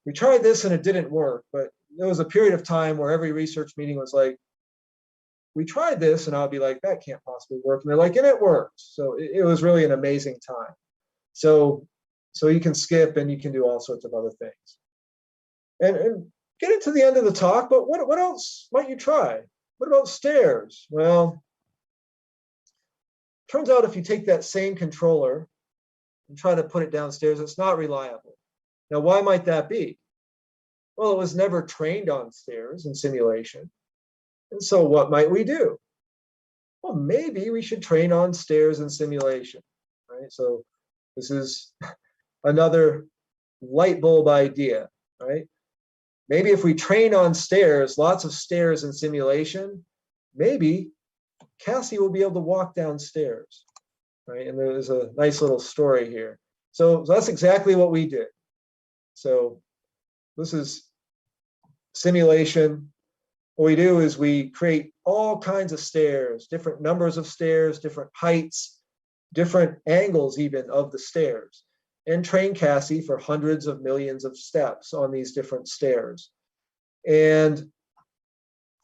we tried this and it didn't work. But there was a period of time where every research meeting was like, we tried this, and I'll be like, that can't possibly work. And they're like, and it worked. So it was really an amazing time. So you can skip and you can do all sorts of other things. And getting to the end of the talk, but what else might you try? What about stairs? Well, turns out if you take that same controller and try to put it downstairs, it's not reliable. Now, why might that be? Well, it was never trained on stairs in simulation. And so what might we do? Well, maybe we should train on stairs in simulation, right? So this is another light bulb idea, right? Maybe if we train on stairs, lots of stairs in simulation, maybe Cassie will be able to walk downstairs, right? And there's a nice little story here. So that's exactly what we did. So this is simulation. What we do is we create all kinds of stairs, different numbers of stairs, different heights, different angles even of the stairs, and train Cassie for hundreds of millions of steps on these different stairs. And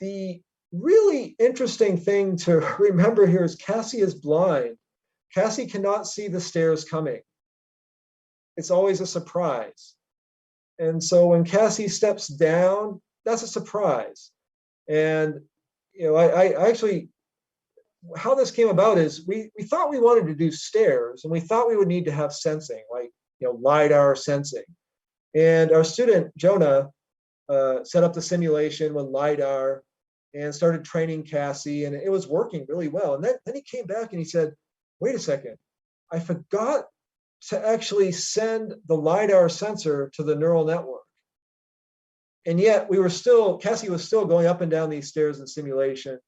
the really interesting thing to remember here is Cassie is blind. Cassie cannot see the stairs coming. It's always a surprise. And so when Cassie steps down, that's a surprise. And I actually, how this came about is we thought we wanted to do stairs, and we thought we would need to have sensing, like LiDAR sensing. And our student Jonah set up the simulation with LiDAR and started training Cassie, and it was working really well. And then he came back and he said, "Wait a second, I forgot to actually send the LiDAR sensor to the neural network. And yet Cassie was still going up and down these stairs in simulation,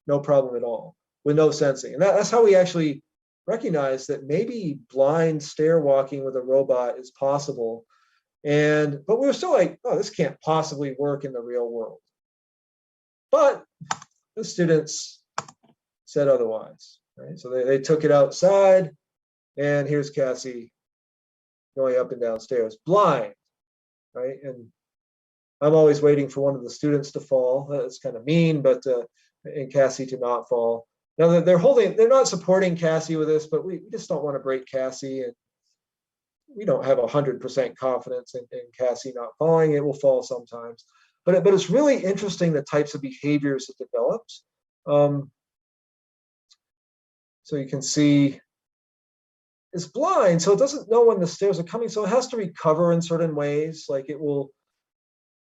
no problem at all, with no sensing. And that's how we actually recognized that maybe blind stair walking with a robot is possible. But we were still like, oh, this can't possibly work in the real world. But the students said otherwise, right? So they took it outside, and here's Cassie going up and down stairs, blind, right? And I'm always waiting for one of the students to fall. That's kind of mean, but and Cassie to not fall. Now they're not supporting Cassie with this, but we just don't want to break Cassie, and we don't have 100% confidence in Cassie not falling. It will fall sometimes, but it's really interesting the types of behaviors it develops. So you can see it's blind, so it doesn't know when the stairs are coming, so it has to recover in certain ways. Like it will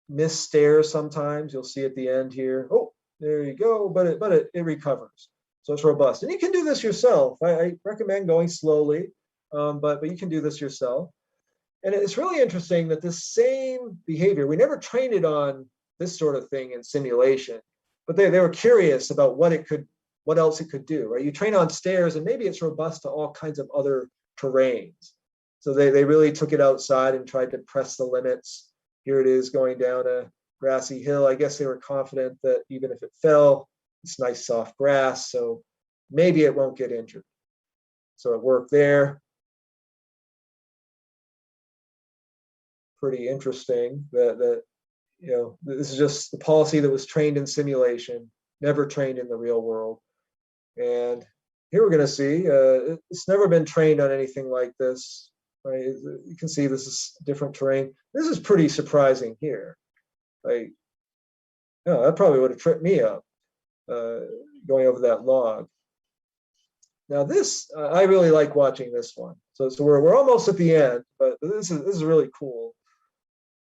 miss stairs sometimes. You'll see at the end here. Oh, there you go. But it recovers. So it's robust, and you can do this yourself. I recommend going slowly, but you can do this yourself. And it's really interesting that this same behavior, we never trained it on this sort of thing in simulation, but they were curious about what else it could do, right? You train on stairs, and maybe it's robust to all kinds of other terrains. So they really took it outside and tried to press the limits. Here it is going down a grassy hill. I guess they were confident that even if it fell, it's nice soft grass, so maybe it won't get injured. So it worked there. Pretty interesting that this is just the policy that was trained in simulation, never trained in the real world. And here we're going to see it's never been trained on anything like this. Right? You can see this is different terrain. This is pretty surprising here. Like, that probably would have tripped me up going over that log. Now this, I really like watching this one. So we're almost at the end, but this is really cool.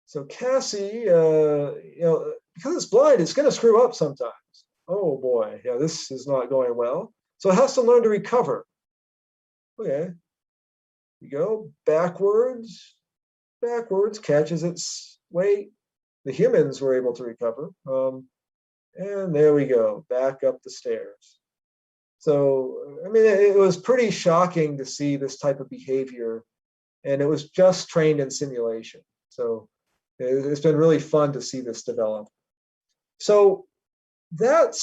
So Cassie, because it's blind, it's going to screw up sometimes. Oh boy, yeah, this is not going well. So it has to learn to recover. Okay, you go backwards, catches its weight. The humans were able to recover. And there we go, back up the stairs. So, I mean, it was pretty shocking to see this type of behavior, and it was just trained in simulation. So it's been really fun to see this develop. So let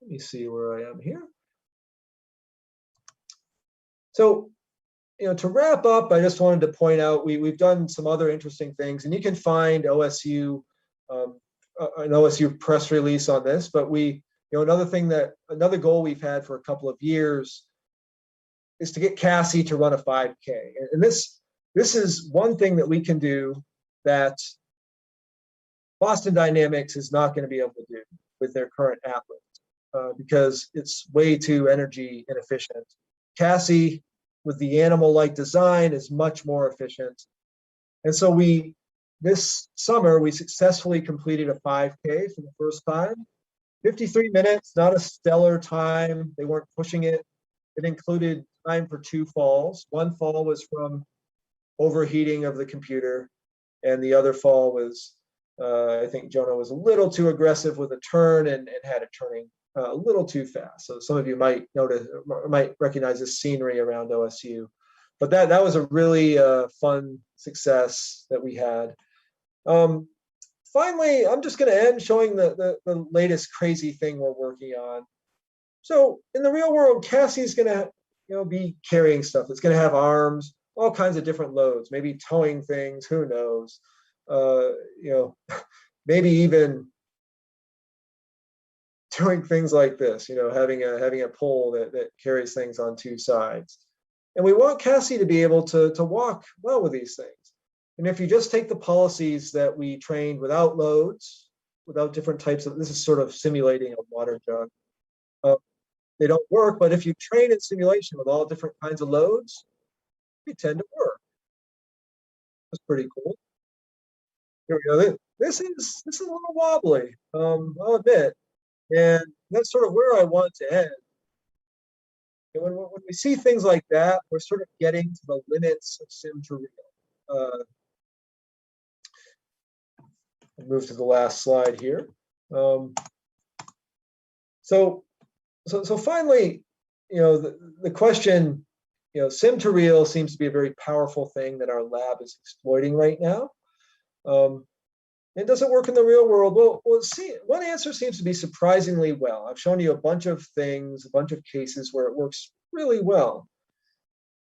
me see where I am here. So, to wrap up, I just wanted to point out we've done some other interesting things, and you can find OSU an OSU press release on this. But another goal we've had for a couple of years is to get Cassie to run a 5K, and this is one thing that we can do that Boston Dynamics is not going to be able to do with their current athlete because it's way too energy inefficient. Cassie, with the animal-like design, is much more efficient. And so this summer, we successfully completed a 5K for the first time. 53 minutes, not a stellar time. They weren't pushing it. It included time for 2 falls. One fall was from overheating of the computer, and the other fall was, I think Jonah was a little too aggressive with a turn and had it turning a little too fast. So some of you might recognize this scenery around OSU, but that was a really fun success that we had. Finally, I'm just going to end showing the latest crazy thing we're working on. So in the real world, Cassie's going to be carrying stuff. It's going to have arms, all kinds of different loads, maybe towing things, who knows, maybe even doing things like this, having a pole that carries things on 2 sides. And we want Cassie to be able to walk well with these things. And if you just take the policies that we trained without loads, without different types of, this is sort of simulating a water jug. They don't work, but if you train in simulation with all different kinds of loads, they tend to work. That's pretty cool. Here we go. This is a little wobbly, I'll admit. And that's sort of where I want to end. when we see things like that, we're sort of getting to the limits of sim to real. I'll move to the last slide here. So finally, the question, sim to real seems to be a very powerful thing that our lab is exploiting right now. And does it work in the real world? Well, see, one answer seems to be surprisingly well. I've shown you a bunch of things, a bunch of cases where it works really well,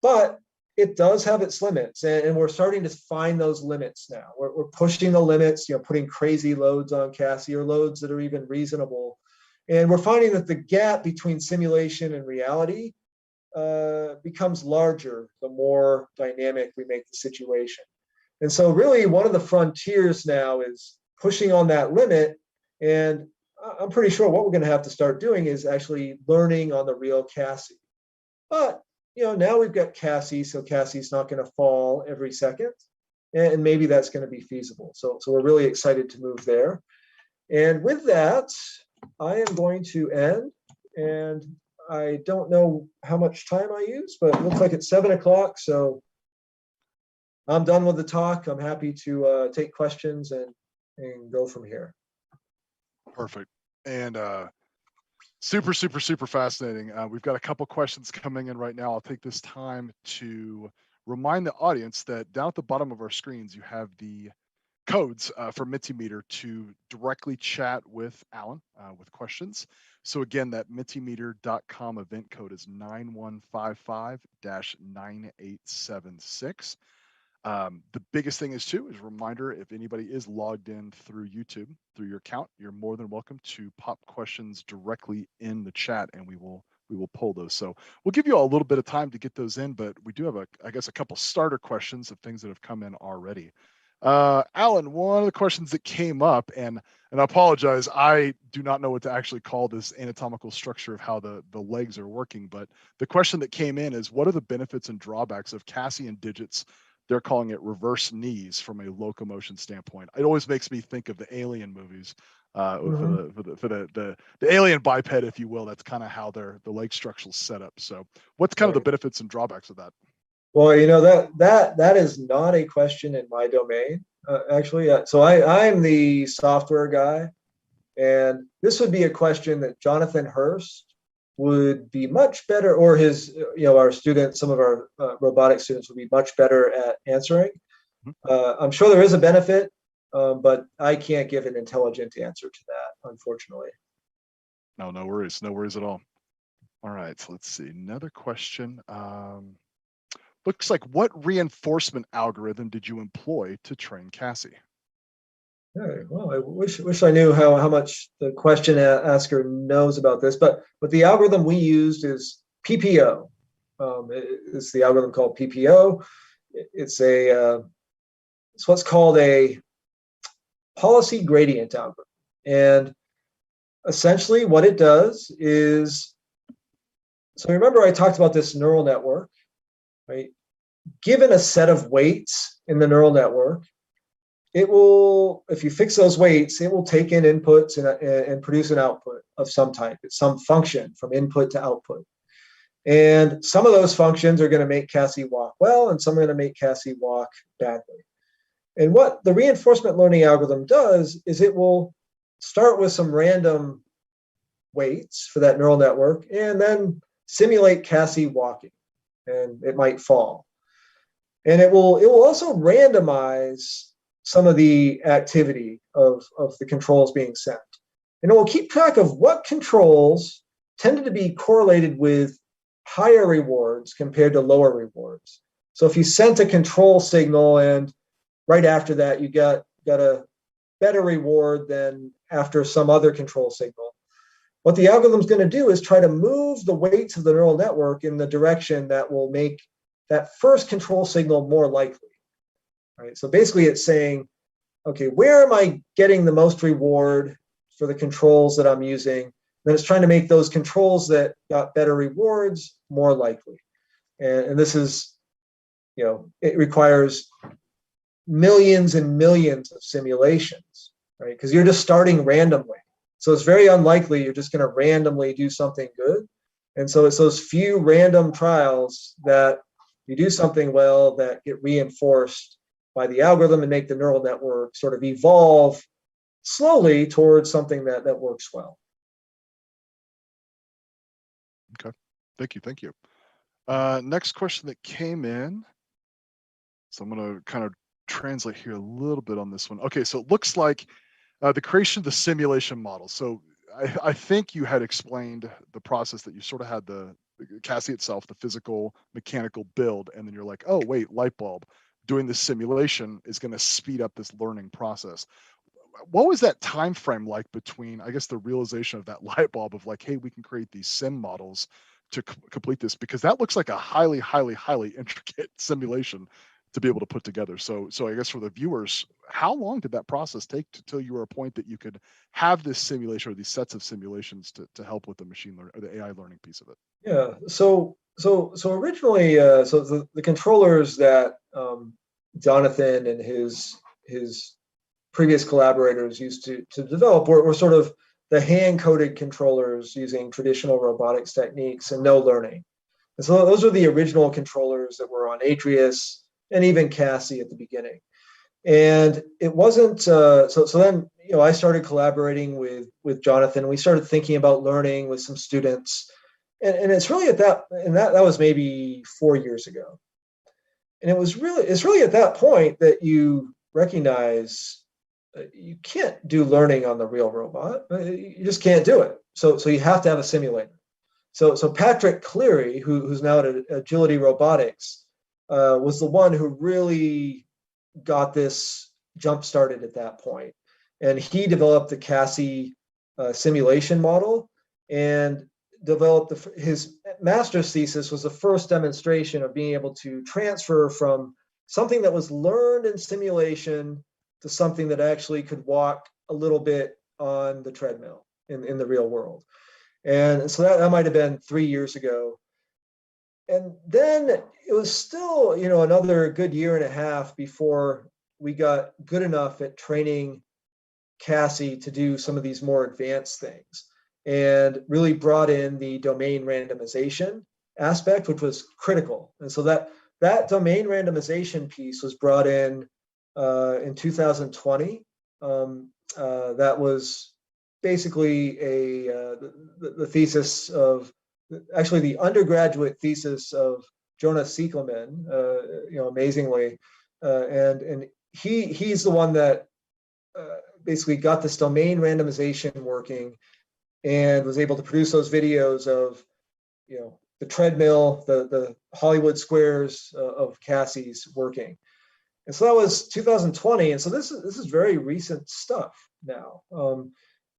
but it does have its limits, and we're starting to find those limits now. We're pushing the limits, putting crazy loads on Cassie or loads that are even reasonable. And we're finding that the gap between simulation and reality becomes larger the more dynamic we make the situation. And so really one of the frontiers now is pushing on that limit. And I'm pretty sure what we're going to have to start doing is actually learning on the real Cassie. But, now we've got Cassie, so Cassie's not going to fall every second. And maybe that's going to be feasible. So we're really excited to move there. And with that, I am going to end. And I don't know how much time I use, but it looks like it's 7 o'clock. So I'm done with the talk. I'm happy to take questions and go from here. Perfect. And super, super, super fascinating. We've got a couple questions coming in right now. I'll take this time to remind the audience that down at the bottom of our screens, you have the codes for Mentimeter to directly chat with Alan with questions. So again, that mentimeter.com event code is 9155-9876. The biggest thing is a reminder, if anybody is logged in through YouTube, through your account, you're more than welcome to pop questions directly in the chat, and we will pull those. So we'll give you all a little bit of time to get those in, but we do have I guess a couple starter questions of things that have come in already. Alan, one of the questions that came up, and I apologize, I do not know what to actually call this anatomical structure of how the legs are working, but the question that came in is, what are the benefits and drawbacks of Cassie and Digit's, they're calling it reverse knees, from a locomotion standpoint? It always makes me think of the Alien movies, for the alien biped, if you will. That's kind of how the leg structure is set up. So what's kind of the benefits and drawbacks of that? Well, that is not a question in my domain, actually. So I'm the software guy, and this would be a question that Jonathan Hurst would be much better, or his, our students, some of our robotics students would be much better at answering. I'm sure there is a benefit, but I can't give an intelligent answer to that, unfortunately. No worries at all. All right, so let's see, another question. Looks like, what reinforcement algorithm did you employ to train Cassie? Okay, well, I wish I knew how much the question asker knows about this, but the algorithm we used is PPO. It's the algorithm called PPO. It's what's called a policy gradient algorithm, and essentially what it does is, so remember I talked about this neural network. Right? Given a set of weights in the neural network, it will, if you fix those weights, it will take in inputs and produce an output of some type. It's some function from input to output. And some of those functions are going to make Cassie walk well, and some are going to make Cassie walk badly. And what the reinforcement learning algorithm does is it will start with some random weights for that neural network and then simulate Cassie walking. And it might fall. And it will also randomize some of the activity of the controls being sent. And it will keep track of what controls tended to be correlated with higher rewards compared to lower rewards. So if you sent a control signal and right after that you got a better reward than after some other control signal, what the algorithm is going to do is try to move the weights of the neural network in the direction that will make that first control signal more likely. Right? So basically it's saying, okay, where am I getting the most reward for the controls that I'm using? Then it's trying to make those controls that got better rewards more likely. And this is, it requires millions and millions of simulations, right? Because you're just starting randomly. So it's very unlikely you're just going to randomly do something good. And so it's those few random trials that you do something well that get reinforced by the algorithm and make the neural network sort of evolve slowly towards something that works well. Okay, thank you. Next question that came in. So I'm going to kind of translate here a little bit on this one. Okay, so it looks like the creation of the simulation model. So I think you had explained the process that you sort of had the Cassie itself, the physical mechanical build, and then you're like, oh wait, light bulb. Doing this simulation is going to speed up this learning process. What was that time frame like between, I guess, the realization of that light bulb of like, hey, we can create these sim models to complete this? Because that looks like a highly, highly, highly intricate simulation to be able to put together. So I guess for the viewers, how long did that process take till you were a point that you could have this simulation or these sets of simulations to help with the machine learning or the AI learning piece of it? Yeah. So originally, so the controllers that Jonathan and his previous collaborators used to develop were sort of the hand-coded controllers using traditional robotics techniques and no learning. And so those are the original controllers that were on Atreus and even Cassie at the beginning. And it wasn't so then, you know, I started collaborating with Jonathan. We started thinking about learning with some students. And it's really at that was maybe 4 years ago. And it's really at that point that you recognize you can't do learning on the real robot. You just can't do it. So you have to have a simulator. So Patrick Cleary, who's now at Agility Robotics, was the one who really got this jump started at that point. And he developed the Cassie simulation model and developed his master's thesis was the first demonstration of being able to transfer from something that was learned in simulation to something that actually could walk a little bit on the treadmill in the real world. And so that might have been 3 years ago. And then it was still, you know, another good year and a half before we got good enough at training Cassie to do some of these more advanced things and really brought in the domain randomization aspect, which was critical. And so that domain randomization piece was brought in 2020. That was basically the thesis of, actually the undergraduate thesis of Jonas Siekelman, you know, amazingly, and he's the one that basically got this domain randomization working and was able to produce those videos of, you know, the treadmill, the Hollywood squares of Cassie's working. And so that was 2020, and so this is very recent stuff now.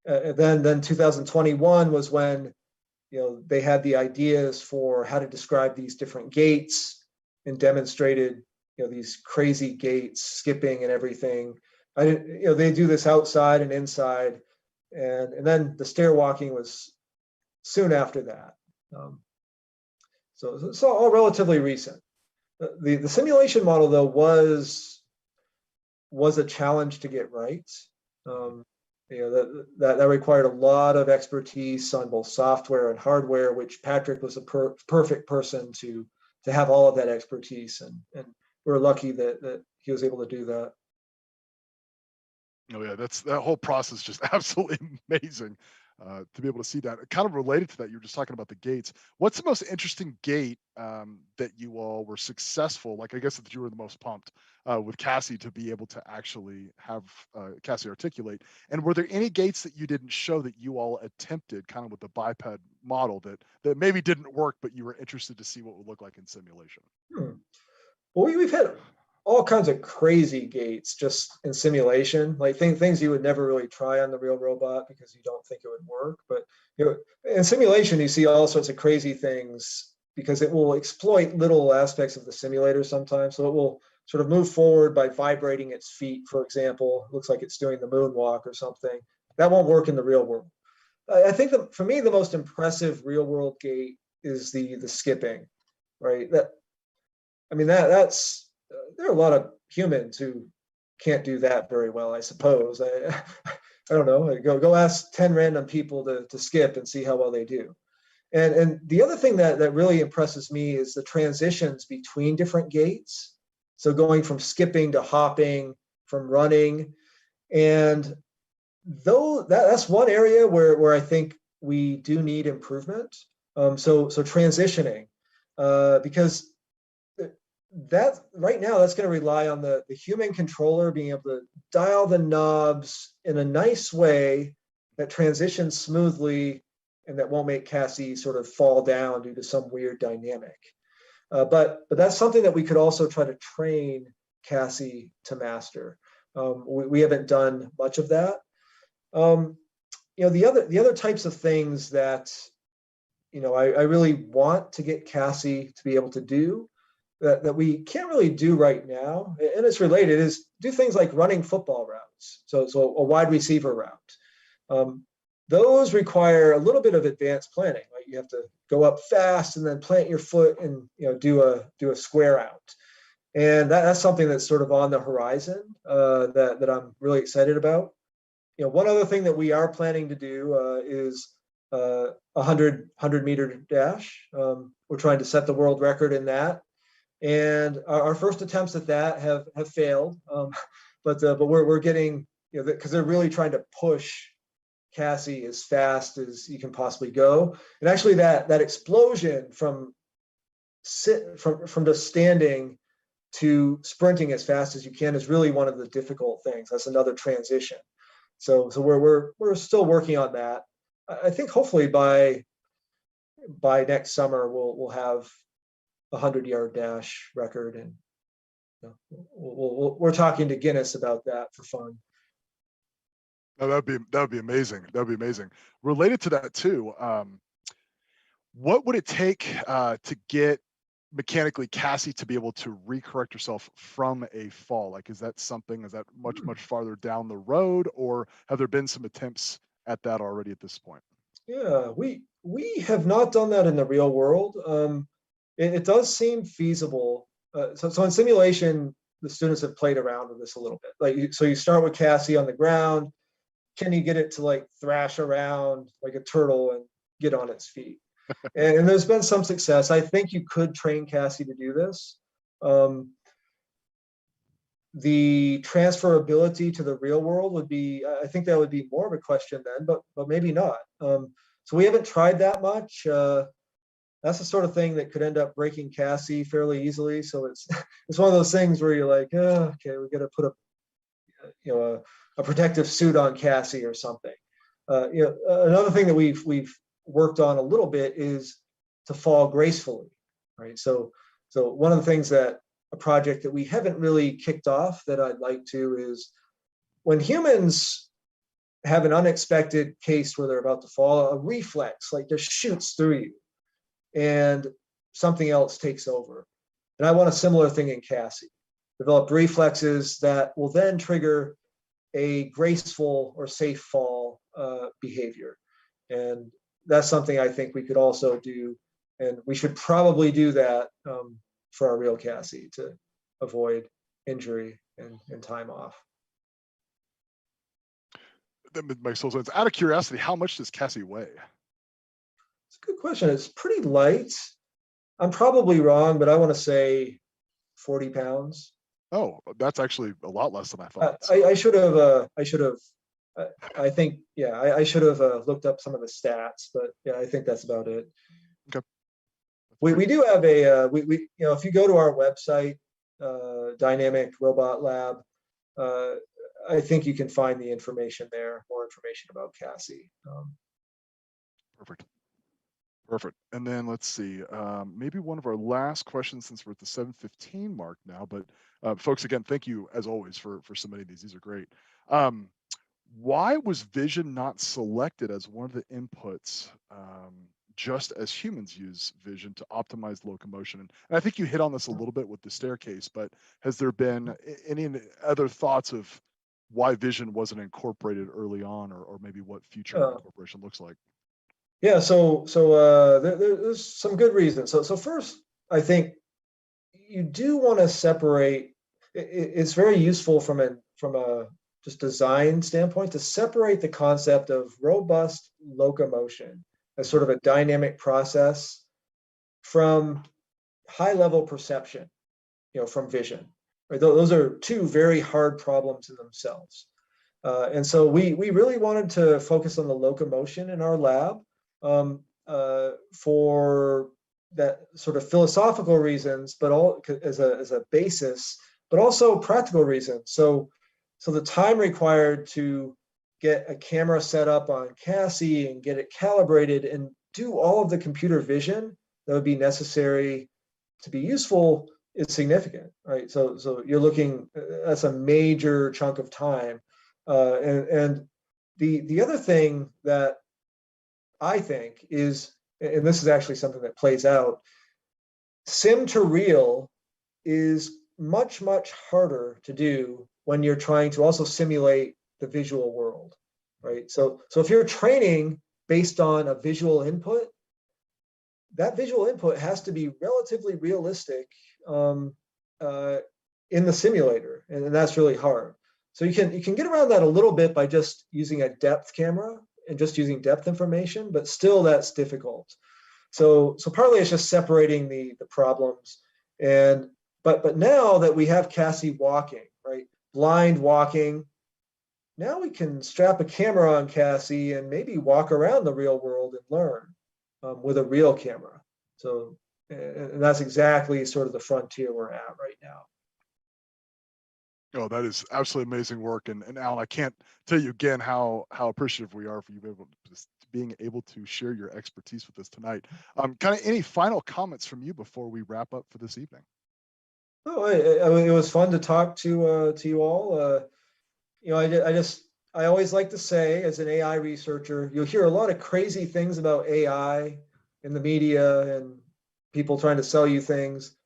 Then 2021 was when, you know, they had the ideas for how to describe these different gaits and demonstrated, you know, these crazy gaits, skipping and everything. You know, they do this outside and inside, and then the stair walking was soon after that. So it's all relatively recent. The simulation model, though, was a challenge to get right. You know, that required a lot of expertise on both software and hardware, which Patrick was a perfect person to have all of that expertise, and we're lucky that he was able to do that. Oh yeah, that whole process just absolutely amazing to be able to see that. Kind of related to that, you were just talking about the gates. What's the most interesting gate that you all were successful? Like, I guess that you were the most pumped with Cassie to be able to actually have Cassie articulate. And were there any gates that you didn't show that you all attempted, kind of with the biped model that maybe didn't work, but you were interested to see what it would look like in simulation? Well, we've had all kinds of crazy gates just in simulation, like things you would never really try on the real robot because you don't think it would work. But, you know, in simulation, you see all sorts of crazy things because it will exploit little aspects of the simulator sometimes. So it will sort of move forward by vibrating its feet, for example. It looks like it's doing the moonwalk or something. That won't work in the real world. I think that for me, the most impressive real world gate is the skipping, right? That's there are a lot of humans who can't do that very well, I suppose. I don't know. Go ask 10 random people to skip and see how well they do. And the other thing that really impresses me is the transitions between different gaits. So going from skipping to hopping, from running. And though that's one area where I think we do need improvement. So transitioning, because that right now that's going to rely on the human controller being able to dial the knobs in a nice way that transitions smoothly and that won't make Cassie sort of fall down due to some weird dynamic. But that's something that we could also try to train Cassie to master. We haven't done much of that. The other types of things that I really want to get Cassie to be able to do that we can't really do right now, and it's related, is do things like running football routes. So a wide receiver route. Those require a little bit of advanced planning. Right? You have to go up fast and then plant your foot and do a square out. And that's something that's sort of on the horizon that I'm really excited about. One other thing that we are planning to do is a 100-meter dash. We're trying to set the world record in that. And our first attempts at that have failed. But we're getting, because they're really trying to push Cassie as fast as you can possibly go. And actually that explosion from just standing to sprinting as fast as you can is really one of the difficult things. That's another transition. So we're still working on that. I think hopefully by next summer we'll have a 100-yard dash record, and we're talking to Guinness about that for fun. Oh, that'd be amazing. That'd be amazing. Related to that too, what would it take to get mechanically Cassie to be able to recorrect herself from a fall? Like, is that much farther down the road, or have there been some attempts at that already at this point? Yeah, we have not done that in the real world. It does seem feasible. So in simulation, the students have played around with this a little bit. So you start with Cassie on the ground. Can you get it to like thrash around like a turtle and get on its feet? And there's been some success. I think you could train Cassie to do this. The transferability to the real world would be, I think that would be more of a question then, but maybe not. So we haven't tried that much. That's the sort of thing that could end up breaking Cassie fairly easily. So it's one of those things where you're like, oh, okay, we got to put a protective suit on Cassie or something. Another thing that we've worked on a little bit is to fall gracefully, right? So one of the things that a project that we haven't really kicked off that I'd like to is when humans have an unexpected case where they're about to fall, a reflex like just shoots through you and something else takes over. And I want a similar thing in Cassie. Develop reflexes that will then trigger a graceful or safe fall behavior. And that's something I think we could also do. And we should probably do that for our real Cassie to avoid injury and time off. That makes total sense. Out of curiosity, how much does Cassie weigh? It's a good question. It's pretty light. I'm probably wrong, but I want to say 40 pounds. Oh, that's actually a lot less than I thought. I should have. I think, yeah, I should have looked up some of the stats, but yeah, I think that's about it. Okay. We do have a if you go to our website, Dynamic Robot Lab, I think you can find the information there, more information about Cassie. Perfect. And then let's see, maybe one of our last questions, since we're at the 7:15 mark now, but folks, again, thank you as always for submitting these. These are great. Why was vision not selected as one of the inputs, just as humans use vision to optimize locomotion? And I think you hit on this a little bit with the staircase, but has there been any other thoughts of why vision wasn't incorporated early on, or maybe what future incorporation looks like? Yeah, so there's some good reasons. So first, I think you do want to separate. It's very useful from a just design standpoint to separate the concept of robust locomotion as sort of a dynamic process from high-level perception, from vision. Right? Those are two very hard problems in themselves. And so we really wanted to focus on the locomotion in our lab for that sort of philosophical reasons, but all as a basis, but also practical reasons. So the time required to get a camera set up on Cassie and get it calibrated and do all of the computer vision that would be necessary to be useful is significant, right? So you're looking, that's a major chunk of time. And the other thing that I think is, and this is actually something that plays out, sim to real is much, much harder to do when you're trying to also simulate the visual world, right? So if you're training based on a visual input, that visual input has to be relatively realistic in the simulator, and that's really hard. So you can get around that a little bit by just using a depth camera and just using depth information, but still that's difficult. So partly it's just separating the problems. And but now that we have Cassie walking, right, blind walking, now we can strap a camera on Cassie and maybe walk around the real world and learn with a real camera. So, and that's exactly sort of the frontier we're at right now. Oh, that is absolutely amazing work. And Alan, I can't tell you again how appreciative we are for you being able to share your expertise with us tonight. Kind of any final comments from you before we wrap up for this evening? Oh, it was fun to talk to you all. I always like to say, as an AI researcher, you'll hear a lot of crazy things about AI in the media and people trying to sell you things.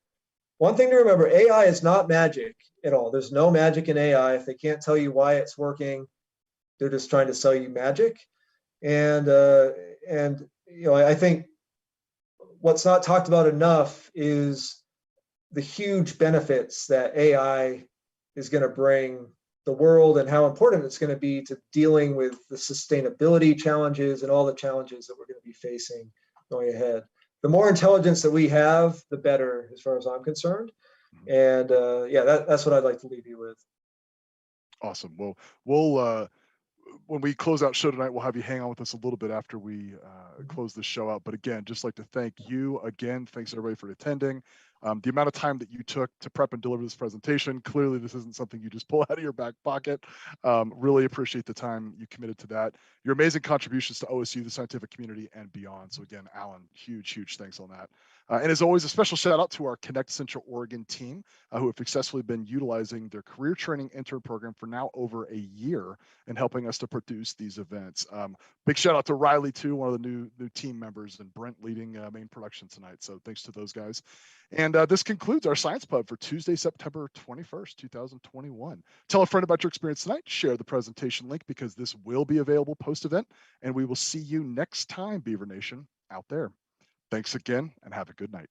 One thing to remember, AI is not magic at all. There's no magic in AI. If they can't tell you why it's working, they're just trying to sell you magic. And I think what's not talked about enough is the huge benefits that AI is going to bring the world and how important it's going to be to dealing with the sustainability challenges and all the challenges that we're going to be facing going ahead. The more intelligence that we have, the better, as far as I'm concerned. And that's what I'd like to leave you with. Awesome. Well, we'll when we close out show tonight, we'll have you hang on with us a little bit after we close the show out. But again, just like to thank you again. Thanks everybody for attending. The amount of time that you took to prep and deliver this presentation, clearly this isn't something you just pull out of your back pocket. Really appreciate the time you committed to that. Your amazing contributions to OSU, the scientific community, and beyond. So again, Alan, huge thanks on that. And as always, a special shout out to our Connect Central Oregon team who have successfully been utilizing their career training intern program for now over a year and helping us to produce these events. Big shout out to Riley too, one of the new team members, and Brent leading main production tonight. So thanks to those guys. And this concludes our Science Pub for Tuesday, September 21st, 2021. Tell a friend about your experience tonight. Share the presentation link because this will be available post-event. And we will see you next time, Beaver Nation, out there. Thanks again and have a good night.